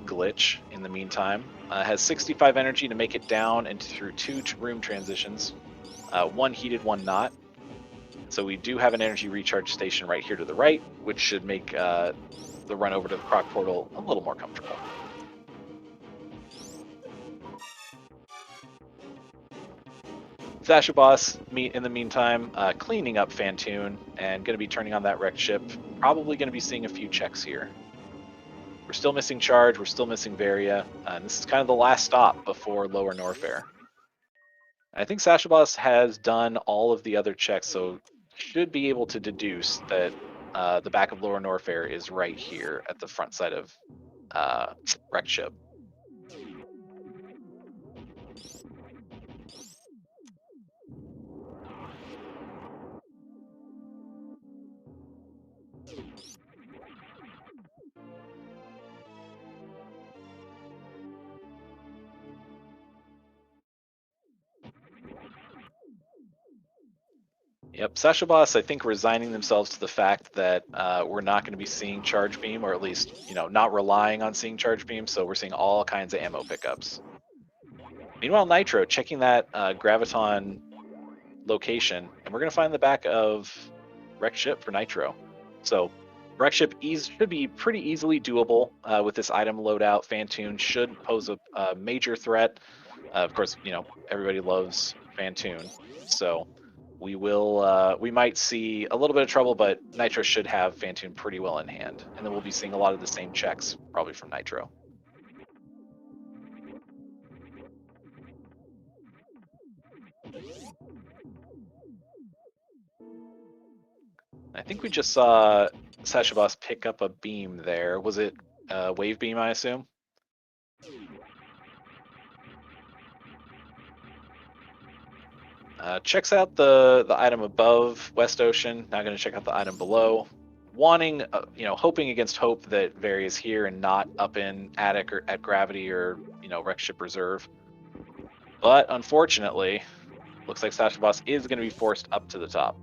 glitch in the meantime. Has 65 energy to make it down and through 2 room transitions. 1 heated, 1 not. So we do have an energy recharge station right here to the right, which should make the run over to the Croc Portal a little more comfortable. Sashoboss, in the meantime, cleaning up Fantoon and going to be turning on that wrecked ship. Probably going to be seeing a few checks here. We're still missing Charge, we're still missing Varia, and this is kind of the last stop before Lower Norfair. I think Sashoboss has done all of the other checks, so should be able to deduce that the back of Lower Norfair is right here at the front side of wrecked ship. Yep, Sashoboss, I think, resigning themselves to the fact that we're not going to be seeing Charge Beam, or at least, not relying on seeing Charge Beam, so we're seeing all kinds of ammo pickups. Meanwhile, Nitro checking that Graviton location, and we're going to find the back of wrecked ship for Nitro. So wrecked ship should be pretty easily doable with this item loadout. Fantoon should pose a major threat. Of course, everybody loves Fantoon, so we might see a little bit of trouble, but Nitro should have Fantoon pretty well in hand, and then we'll be seeing a lot of the same checks probably from Nitro. I think we just saw Sashoboss pick up a beam there. Was it a wave beam, I assume? Checks out the item above West Ocean. Now going to check out the item below. Wanting, hoping against hope that Varia is here and not up in Attic or at Gravity or, wrecked ship reserve. But unfortunately, looks like Sashoboss is going to be forced up to the top.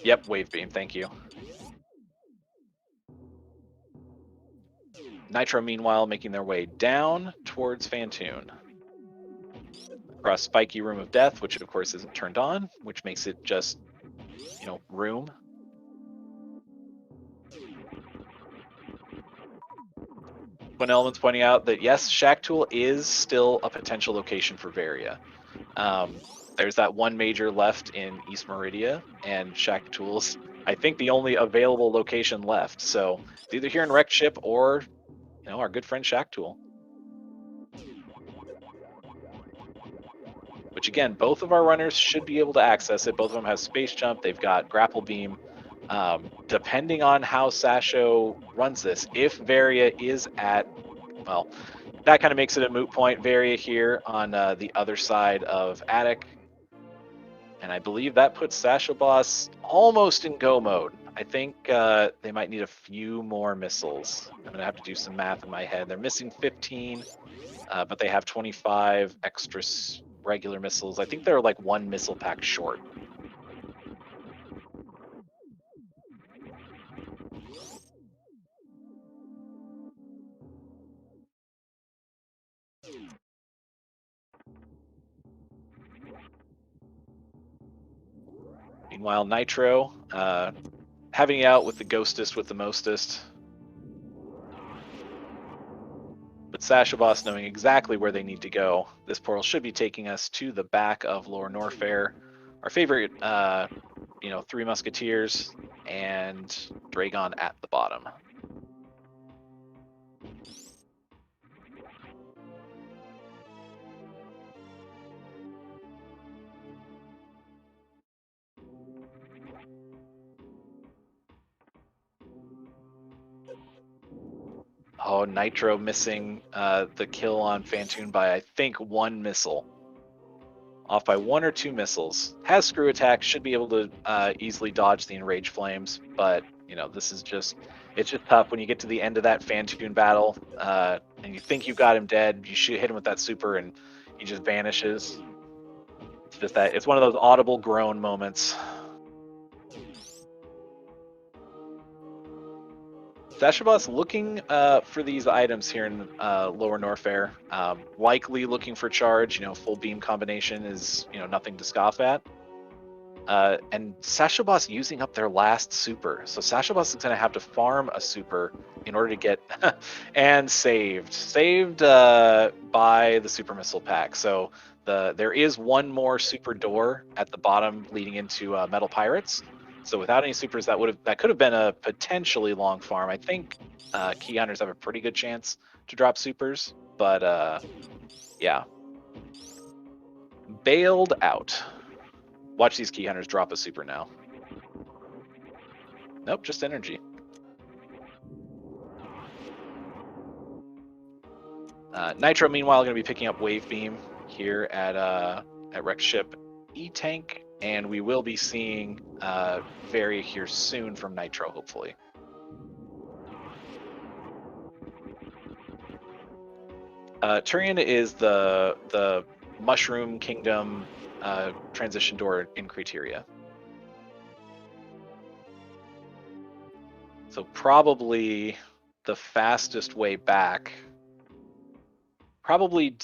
Yep, wave beam, thank you. Nitro, meanwhile, making their way down towards Fantoon. Across Spiky Room of Death, which of course isn't turned on, which makes it just, room. Twin Elements pointing out that yes, Shack Tool is still a potential location for Varia. There's that one major left in East Meridia, and Shack Tool's, I think, the only available location left. So it's either here in Wrecked Ship or, our good friend Shack Tool. Which again, both of our runners should be able to access it. Both of them have Space Jump. They've got Grapple Beam. Depending on how Sasho runs this, if Varia is at, well, that kind of makes it a moot point. Varia here on the other side of Attic. And I believe that puts Sashoboss almost in go mode. I think they might need a few more missiles. I'm going to have to do some math in my head. They're missing 15, but they have 25 extra regular missiles. I think they're like 1 missile pack short. Meanwhile, Nitro having it out with the Ghostest with the Mostest. With sashoboss knowing exactly where they need to go, this portal should be taking us to the back of Lower Norfair, our favorite, Three Musketeers, and Dragon at the bottom. Oh, Nitro missing the kill on Fantoon by, I think, 1 missile. Off by 1 or 2 missiles. Has screw attack, should be able to easily dodge the enrage flames, but this is it's just tough when you get to the end of that Fantoon battle and you think you've got him dead. You hit him with that super and he just vanishes. It's just that it's one of those audible groan moments. Sashoboss looking for these items here in Lower Norfair. Likely looking for charge. Full beam combination is nothing to scoff at. And Sashoboss using up their last super. So Sashoboss is going to have to farm a super in order to get and saved by the super missile pack. So there is one more super door at the bottom leading into Metal Pirates. So without any supers, that could have been a potentially long farm. I think key hunters have a pretty good chance to drop supers, but yeah, bailed out. Watch these key hunters drop a super now. Nope, just energy. Nitro, meanwhile, going to be picking up Wave Beam here at Wreck Ship E-Tank, and we will be seeing Varia here soon from Nitro, hopefully. Turian is the Mushroom Kingdom transition door in Criteria. So probably the fastest way back. Probably.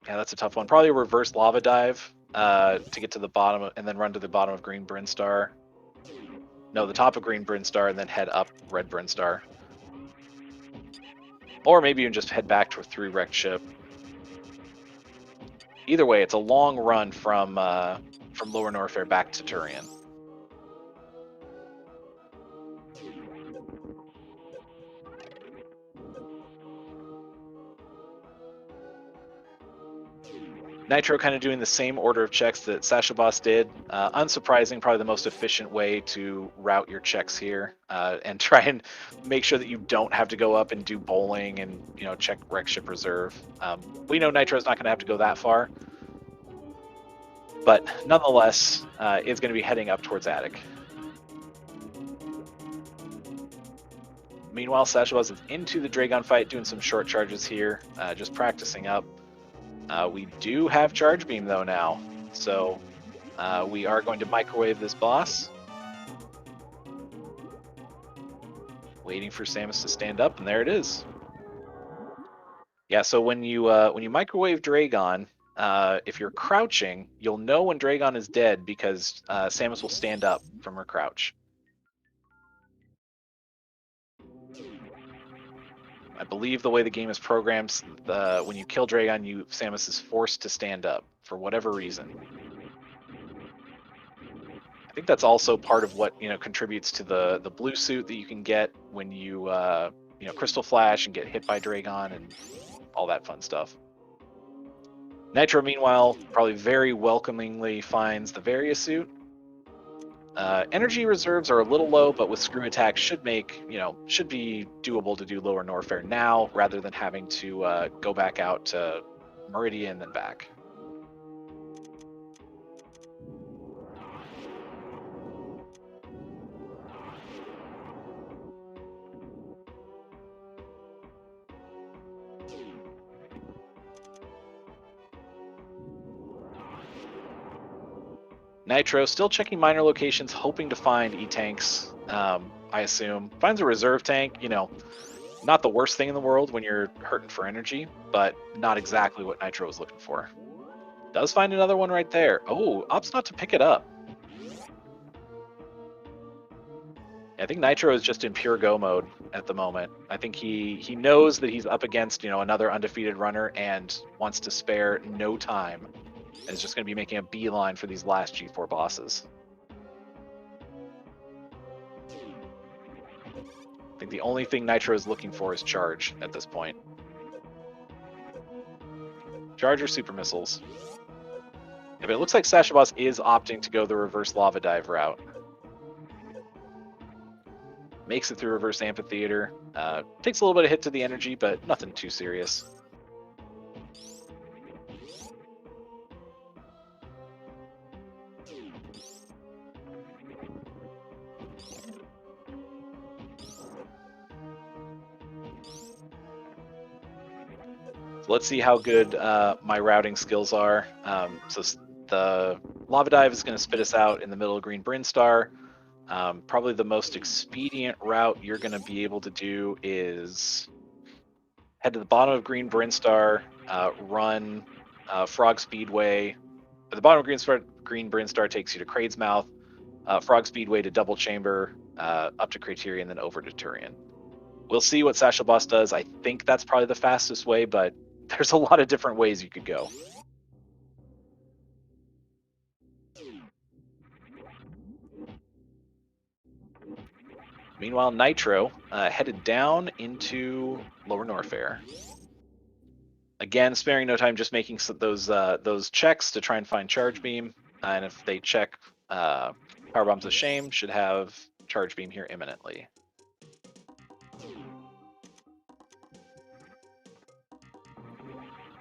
Yeah, that's a tough one. Probably a reverse lava dive to get to the bottom and then run to the bottom of Green Brinstar. No, the top of Green Brinstar and then head up Red Brinstar. Or maybe even just head back through Wrecked Ship. Either way, it's a long run from Lower Norfair back to Turian. Nitro kind of doing the same order of checks that Sashoboss did. Unsurprising, probably the most efficient way to route your checks here and try and make sure that you don't have to go up and do bowling and check Wreck Ship Reserve. We know Nitro's not going to have to go that far, but nonetheless, is going to be heading up towards Attic. Meanwhile, Sashoboss is into the Dragon fight, doing some short charges here, just practicing up. We do have Charge Beam, though, now. So we are going to microwave this boss. Waiting for Samus to stand up, and there it is. Yeah, so when you microwave Dragon, if you're crouching, you'll know when Dragon is dead because Samus will stand up from her crouch. I believe the way the game is programmed, when you kill Dragon, Samus is forced to stand up for whatever reason. I think that's also part of what contributes to the blue suit that you can get when you Crystal Flash and get hit by Dragon and all that fun stuff. Nitro, meanwhile, probably very welcomingly finds the Varia suit. Energy reserves are a little low, but with screw attack should be doable to do Lower Norfair now rather than having to go back out to Meridian and then back. Nitro still checking minor locations, hoping to find E-tanks, I assume. Finds a reserve tank, not the worst thing in the world when you're hurting for energy, but not exactly what Nitro was looking for. Does find another one right there. Oh, opts not to pick it up. I think Nitro is just in pure go mode at the moment. I think he knows that he's up against, another undefeated runner and wants to spare no time. And is just going to be making a beeline for these last G4 bosses. I think the only thing Nitro is looking for is charge at this point. Charge or super missiles. Yeah, but it looks like sashoboss is opting to go the reverse lava dive route. Makes it through reverse amphitheater. Takes a little bit of hit to the energy, but nothing too serious. So let's see how good my routing skills are. So the lava dive is going to spit us out in the middle of Green Brinstar. Probably the most expedient route you're going to be able to do is head to the bottom of Green Brinstar, run Frog Speedway. At the bottom of Green Brinstar takes you to Kraid's Mouth, Frog Speedway to Double Chamber, up to Criterion, then over to Turian. We'll see what sashoboss does. I think that's probably the fastest way, but there's a lot of different ways you could go. Meanwhile, Nitro headed down into Lower Norfair. Again, sparing no time, just making those checks to try and find Charge Beam. And if they check Power Bombs of Shame, should have Charge Beam here imminently.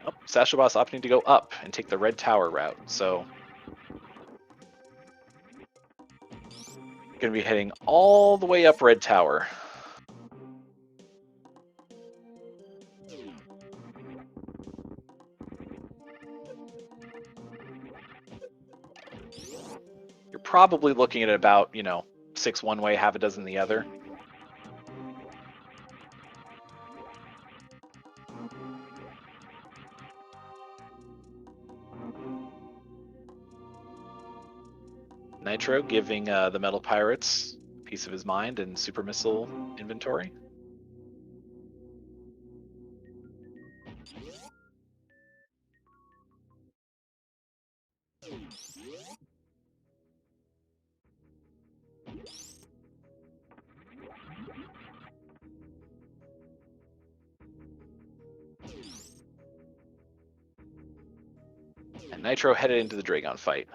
Oh, sashoboss opting to go up and take the Red Tower route. So going to be heading all the way up Red Tower. You're probably looking at about, 6 one way, half a dozen the other. Nitro giving the Metal Pirates a piece of his mind and super missile inventory. And Nitro headed into the Dragon fight.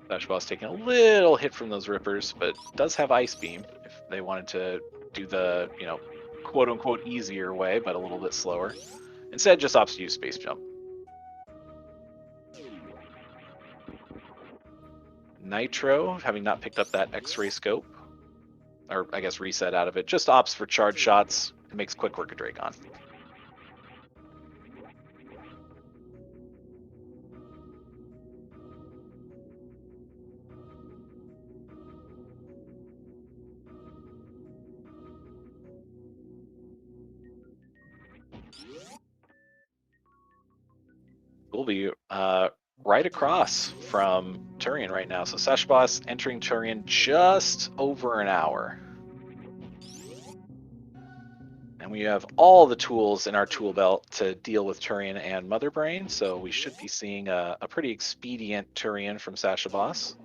Sashoboss taking a little hit from those rippers, but does have Ice Beam if they wanted to do the, quote-unquote easier way, but a little bit slower. Instead, just opts to use Space Jump. Nitro, having not picked up that X-ray scope, or I guess reset out of it, just opts for charge shots and makes quick work of Dragon. We'll be right across from Turian right now. So sashoboss entering Turian just over an hour. And we have all the tools in our tool belt to deal with Turian and Mother Brain, so we should be seeing a pretty expedient Turian from sashoboss.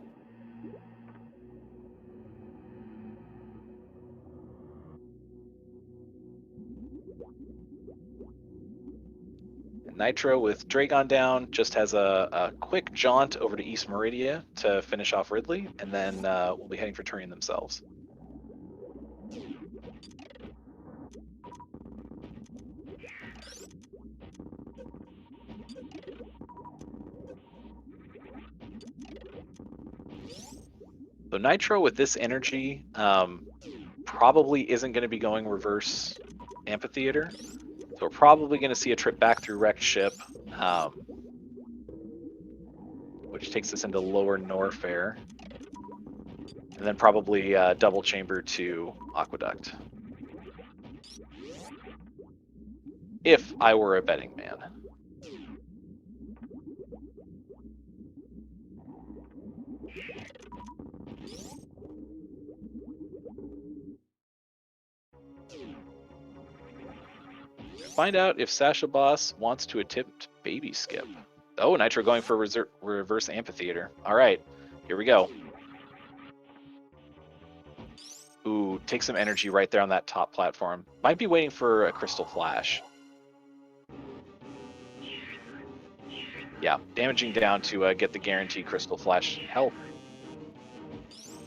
Nitro with Dragon down just has a quick jaunt over to East Meridia to finish off Ridley, and then we'll be heading for Turian themselves. So Nitro with this energy probably isn't going to be going reverse amphitheater. So So we're probably going to see a trip back through Wrecked Ship, which takes us into Lower Norfair. And then probably double chamber to Aqueduct. If I were a betting man. Find out if sashoboss wants to attempt baby skip. Oh, Nitro going for reverse amphitheater. All right, here we go. Ooh, take some energy right there on that top platform. Might be waiting for a crystal flash. Yeah, damaging down to get the guaranteed crystal flash health.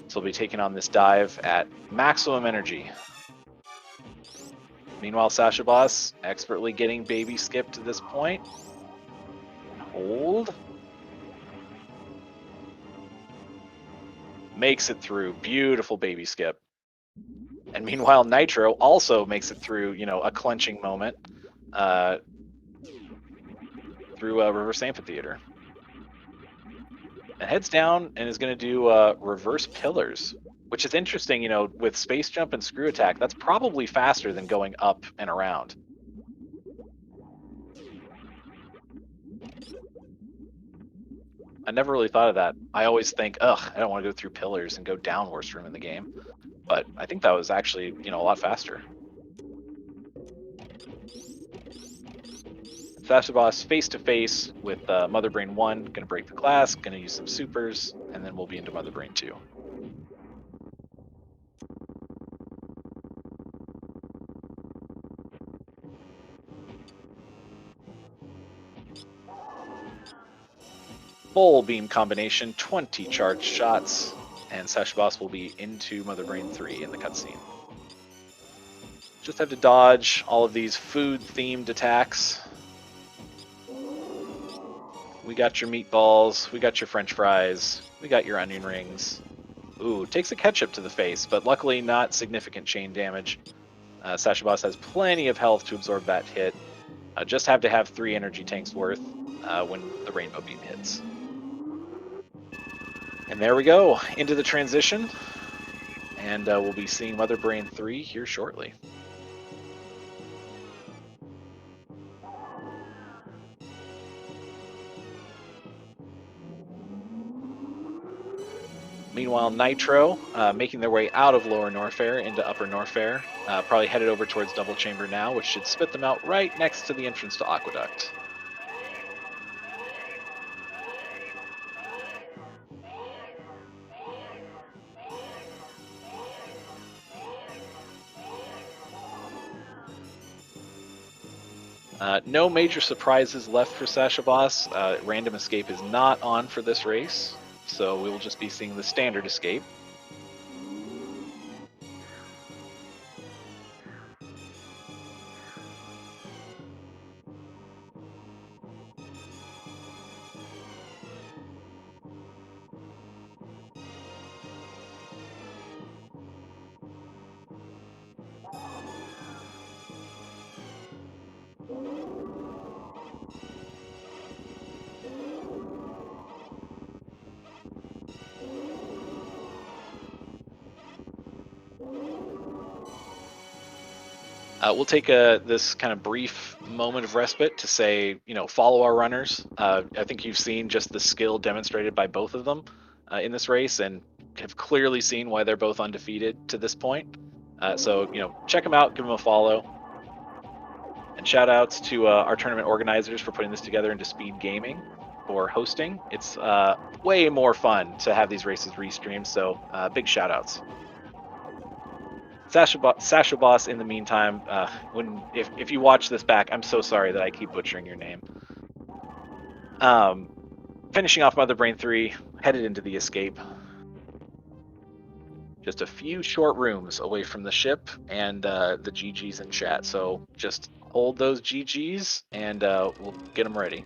So we'll be taking on this dive at maximum energy. Meanwhile, sashoboss expertly getting baby skip to this point. Hold. Makes it through. Beautiful baby skip. And meanwhile, Nitro also makes it through, you know, a clenching moment through a reverse amphitheater. And heads down and is going to do reverse pillars, which is interesting, you know, with space jump and screw attack, that's probably faster than going up and around. I never really thought of that. I always think, ugh, I don't want to go through pillars and go down worst room in the game. But I think that was actually, you know, a lot faster. Sashoboss face to face with Mother Brain 1, gonna break the glass, gonna use some supers, and then we'll be into Mother Brain 2. Full beam combination, 20 charged shots, and Sashoboss will be into Mother Brain 3 in the cutscene. Just have to dodge all of these food-themed attacks. We got your meatballs, we got your french fries, we got your onion rings. Ooh, takes a ketchup to the face, but luckily not significant chain damage. Sashoboss has plenty of health to absorb that hit. Just have to have 3 energy tanks worth when the rainbow beam hits. And there we go, into the transition. And we'll be seeing Mother Brain 3 here shortly. Meanwhile, Nitro making their way out of Lower Norfair into Upper Norfair, probably headed over towards Double Chamber now, which should spit them out right next to the entrance to Aqueduct. No major surprises left for Sashoboss. Random escape is not on for this race, so we will just be seeing the standard escape. We'll take this kind of brief moment of respite to say, you know, follow our runners. I think you've seen just the skill demonstrated by both of them in this race and have clearly seen why they're both undefeated to this point. So, you know, check them out, give them a follow. And shout outs to our tournament organizers for putting this together, into SpeedGaming for hosting. It's way more fun to have these races restreamed, so big shout outs. Sashoboss, in the meantime, if you watch this back, I'm so sorry that I keep butchering your name. Finishing off Mother Brain 3, headed into the escape. Just a few short rooms away from the ship and the GGs in chat, so just hold those GGs and we'll get them ready.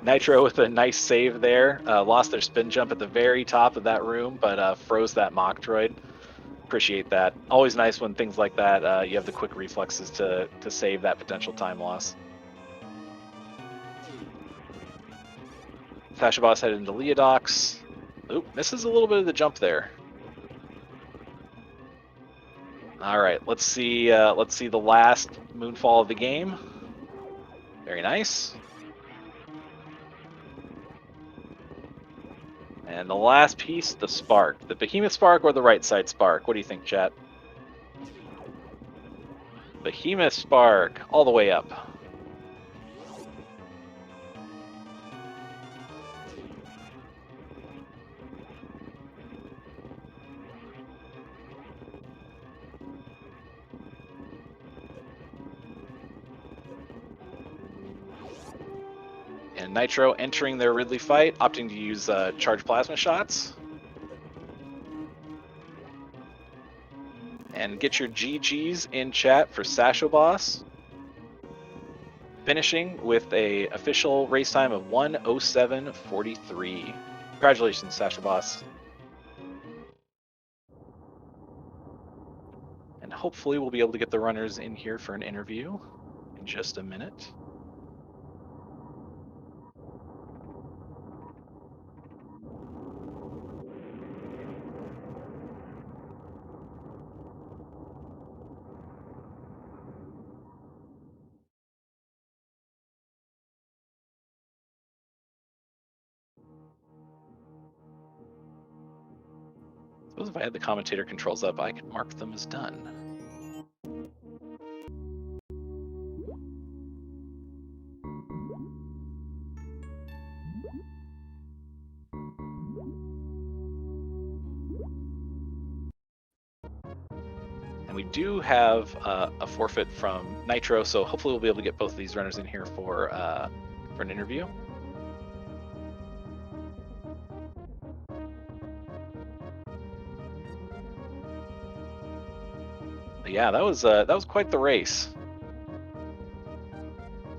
Nitro with a nice save there. Lost their spin jump at the very top of that room, but froze that mock droid. Appreciate that. Always nice when things like that, you have the quick reflexes to save that potential time loss. Sashoboss headed into Leodox. Oop, misses a little bit of the jump there. All right, let's see the last moonfall of the game. Very nice. And the last piece, the spark. The behemoth spark or the right side spark? What do you think, chat? Behemoth spark, all the way up. And Nitro entering their Ridley fight, opting to use charged plasma shots. And get your GGs in chat for sashoboss. Finishing with a official race time of 1:07:43. Congratulations, sashoboss. And hopefully we'll be able to get the runners in here for an interview in just a minute. Suppose if I had the commentator controls up, I could mark them as done. And we do have a forfeit from Nitro, so hopefully we'll be able to get both of these runners in here for an interview. But yeah, that was quite the race.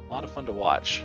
A lot of fun to watch.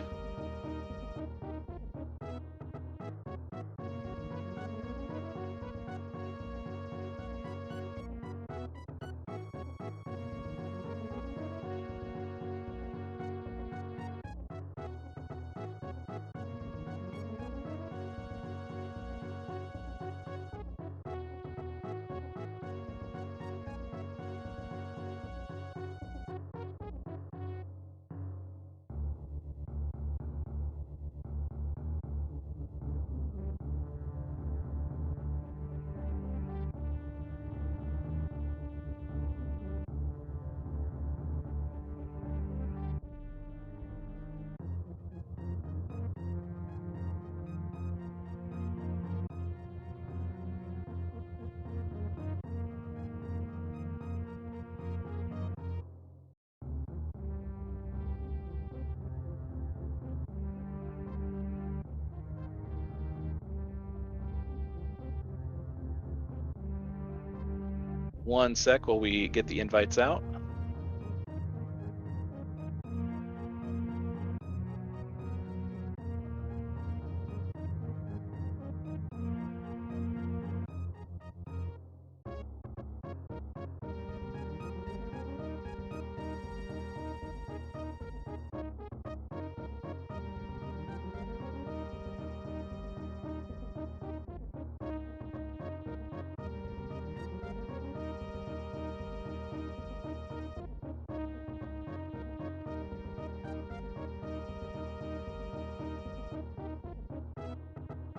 One sec while we get the invites out.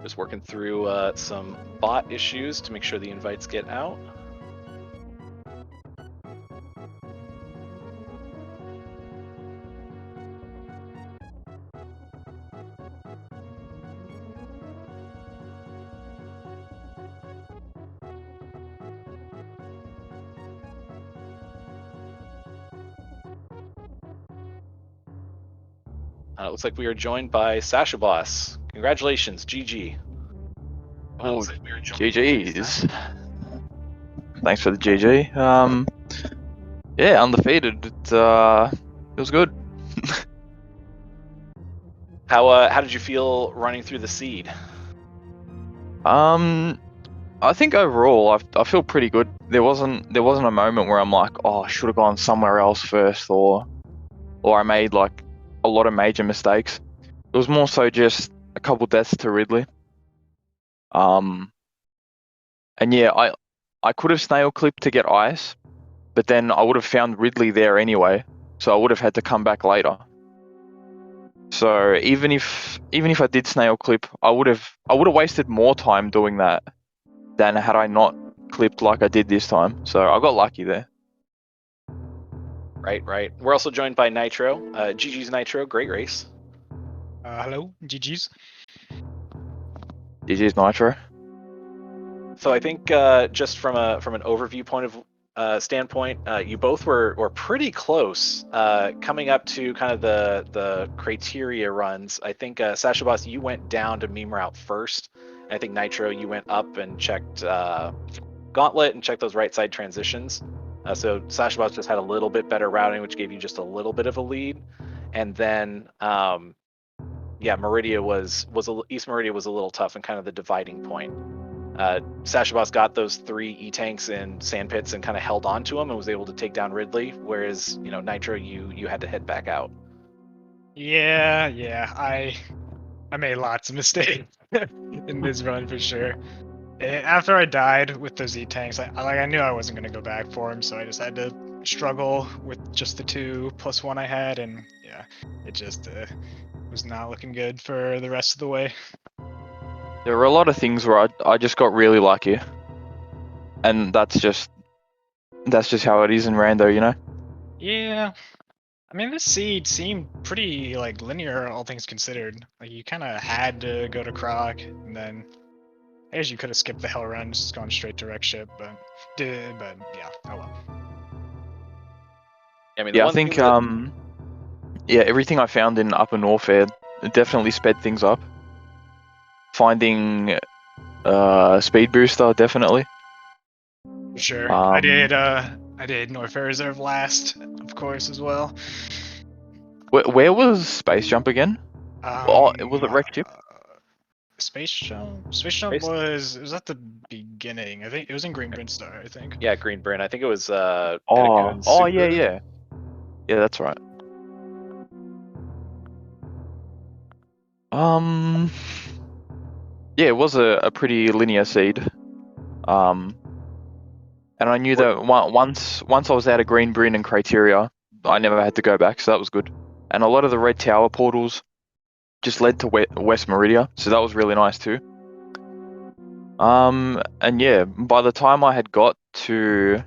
Just working through some bot issues to make sure the invites get out. It looks like we are joined by sashoboss. Congratulations, GG. Oh, GG's. Thanks for the GG. Yeah, undefeated. It was good. How did you feel running through the seed? I think overall I feel pretty good. There wasn't a moment where I'm like, oh, I should have gone somewhere else first, or I made like a lot of major mistakes. It was more so just a couple deaths to Ridley. Um, and yeah, I could have snail clipped to get ice, but then I would have found Ridley there anyway, so I would have had to come back later. So even if I did snail clip, I would have wasted more time doing that than had I not clipped like I did this time. So I got lucky there. Right. We're also joined by Nitro. GG's Nitro, great race. Hello, GG's. GG's Nitro. So I think just from an overview point of standpoint, you both were pretty close coming up to kind of the criteria runs. I think sashoboss, you went down to meme route first. And I think Nitro, you went up and checked Gauntlet and checked those right side transitions. So sashoboss just had a little bit better routing, which gave you just a little bit of a lead. And then yeah, East Meridia was a little tough and kind of the dividing point. Sashoboss got those 3 E-tanks in sand pits and kind of held on to them and was able to take down Ridley, whereas, Nitro, you had to head back out. Yeah, I made lots of mistakes in this run for sure. After I died with those E-tanks, I knew I wasn't gonna go back for him, so I just had to struggle with just the 2+1 I had, and yeah, it just was not looking good for the rest of the way. There were a lot of things where I just got really lucky, and that's just how it is in Rando, you know. Yeah, I mean, this seed seemed pretty like linear, all things considered. Like you kind of had to go to Croc, and then I guess you could have skipped the hell run, just gone straight to wreck ship, but yeah, oh well. I mean, Yeah, I think yeah, everything I found in Upper Norfair definitely sped things up. Finding speed booster definitely. For sure. I did Norfair Reserve last, of course, as well. Where was Space Jump again? Was it wreck ship? Space Jump was at the beginning. I think it was in Green Bryn Star, I think. Yeah, Green Bryn. I think it was Oh yeah, that's right. Yeah, it was a pretty linear seed. And I knew that once I was out of Green Bryn and Criteria, I never had to go back, so that was good. And a lot of the Red Tower portals just led to West Meridia, so that was really nice too. And yeah, by the time I had got to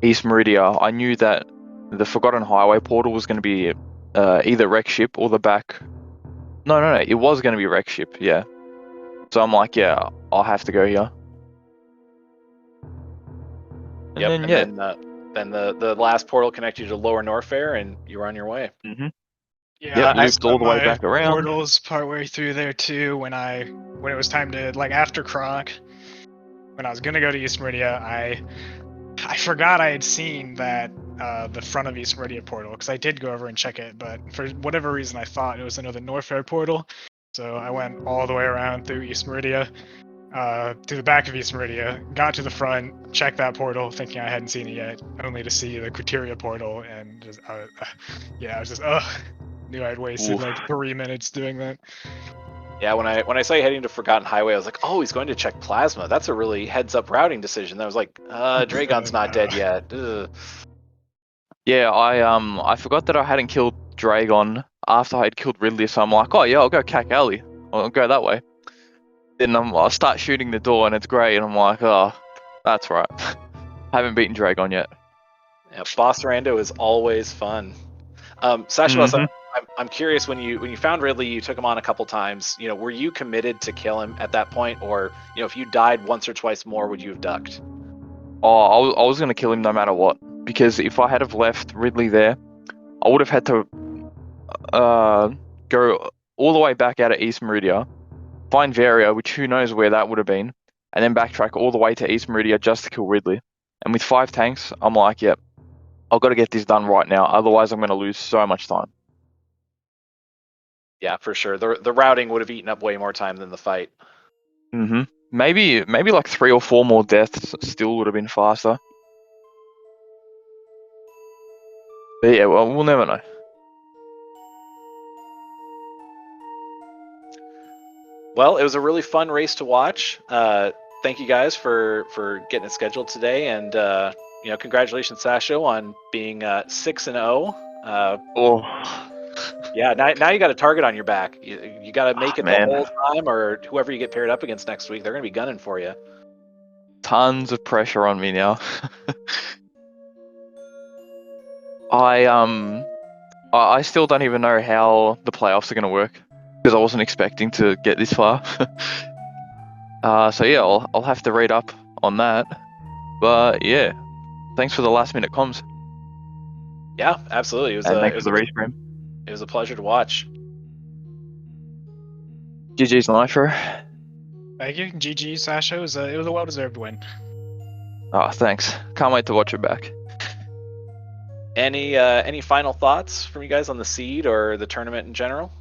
East Meridia, I knew that the Forgotten Highway portal was going to be either wreck ship or the back. No, it was going to be wreck ship, yeah. So I'm like, yeah, I'll have to go here. And then the last portal connected you to Lower Norfair, and you were on your way. Mm-hmm. Yeah, I looped all the way back around. Portals partway through there too. When it was time to after Croc, when I was gonna go to East Meridia, I forgot I had seen that the front of East Meridia portal, because I did go over and check it, but for whatever reason I thought it was another Norfair portal, so I went all the way around through East Meridia, to the back of East Meridia, got to the front, checked that portal, thinking I hadn't seen it yet, only to see the Criteria portal, and just, yeah, I was just knew I'd wasted like 3 minutes doing that. Yeah, when I saw you heading to Forgotten Highway, I was like, oh, he's going to check Plasma. That's a really heads-up routing decision. I was like, Dragon's not dead yet. Ugh. Yeah, I forgot that I hadn't killed Dragon after I had killed Ridley, so I'm like, oh yeah, I'll go Cack Alley. I'll go that way. Then I'll start shooting the door and it's great, and I'm like, oh, that's right. Haven't beaten Dragon yet. Yeah, Boss Rando is always fun. Sasha, I'm curious, when you found Ridley, you took him on a couple times. Were you committed to kill him at that point, or if you died once or twice more, would you have ducked? Oh, I was gonna kill him no matter what, because if I had have left Ridley there, I would have had to go all the way back out of East Meridia, find Varia, which who knows where that would have been, and then backtrack all the way to East Meridia just to kill Ridley. And with 5 tanks, I'm like, yep, I've got to get this done right now, otherwise I'm going to lose so much time. Yeah, for sure. The routing would have eaten up way more time than the fight. Maybe like 3 or 4 more deaths still would have been faster. But yeah, well, we'll never know. Well, it was a really fun race to watch. Thank you guys for getting it scheduled today, and congratulations, Sasho, on being 6-0. Oh, Yeah, now you got a target on your back. You got to make it the man, whole time, or whoever you get paired up against next week, they're gonna be gunning for you. tons of pressure on me now. I still don't even know how the playoffs are going to work because I wasn't expecting to get this far. So yeah, I'll have to read up on that. But yeah, thanks for the last minute comms Yeah, absolutely. and thanks for the restream. It was a pleasure to watch. GG's Nitro. Thank you, GG Sasha. It was a well-deserved win. Oh, thanks. Can't wait to watch it back. Any final thoughts from you guys on the seed or the tournament in general?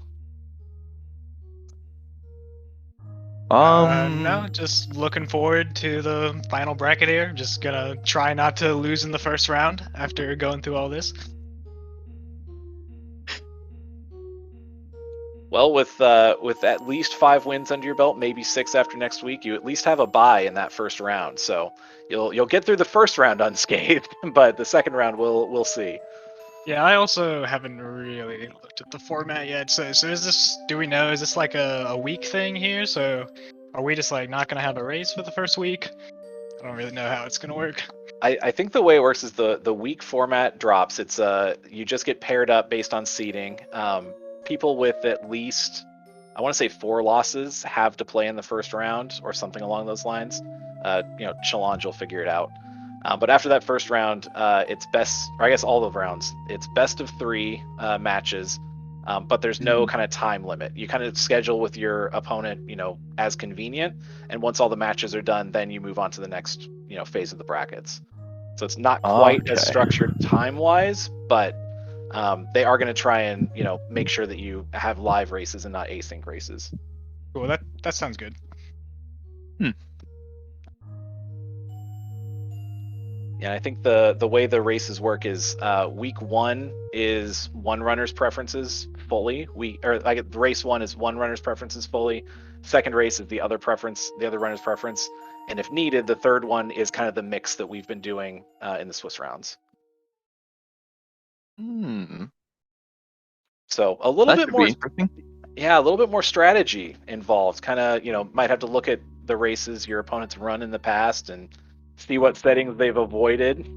No, just looking forward to the final bracket here. Just gonna try not to lose in the first round after going through all this. Well, with at least 5 wins under your belt, maybe 6 after next week, you at least have a bye in that first round. So you'll get through the first round unscathed, but the second round we'll see. Yeah, I also haven't really looked at the format yet. So is this? Do we know? Is this like a week thing here? So are we just like not gonna have a race for the first week? I don't really know how it's gonna work. I think the way it works is the week format drops. It's you just get paired up based on seeding. People with at least, I want to say 4 losses have to play in the first round or something along those lines. Challenge will figure it out. But after that first round, it's best, or I guess all of rounds, it's best of 3 matches. But there's no kind of time limit. You kind of schedule with your opponent, as convenient. And once all the matches are done, then you move on to the next, phase of the brackets. So it's not quite as structured time-wise, but they are going to try and make sure that you have live races and not async races. Cool. That sounds good. Yeah, I think the way the races work is week 1 is one runner's preferences fully. Race 1 is one runner's preferences fully. Second race is the other runner's preference, and if needed, the third one is kind of the mix that we've been doing in the Swiss rounds. So a little bit more interesting. Yeah, a little bit more strategy involved. Kind of, might have to look at the races your opponents run in the past and see what settings they've avoided.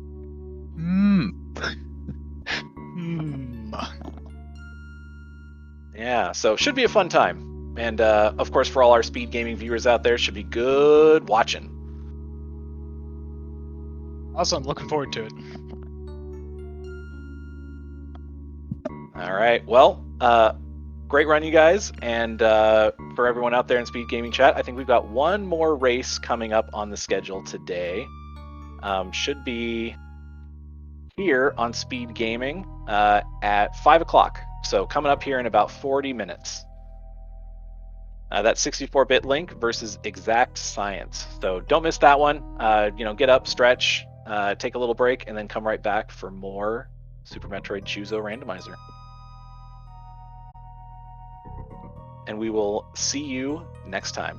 Yeah, so should be a fun time. And of course, for all our speed gaming viewers out there, should be good watching. Awesome, looking forward to it. All right, well, great run, you guys. And for everyone out there in speed gaming chat, I think we've got one more race coming up on the schedule today. Should be here on Speed Gaming at 5 o'clock. So coming up here in about 40 minutes. That's 64-bit Link versus Exact Science. So don't miss that one. Get up, stretch, take a little break, and then come right back for more Super Metroid Choozo Randomizer. And we will see you next time.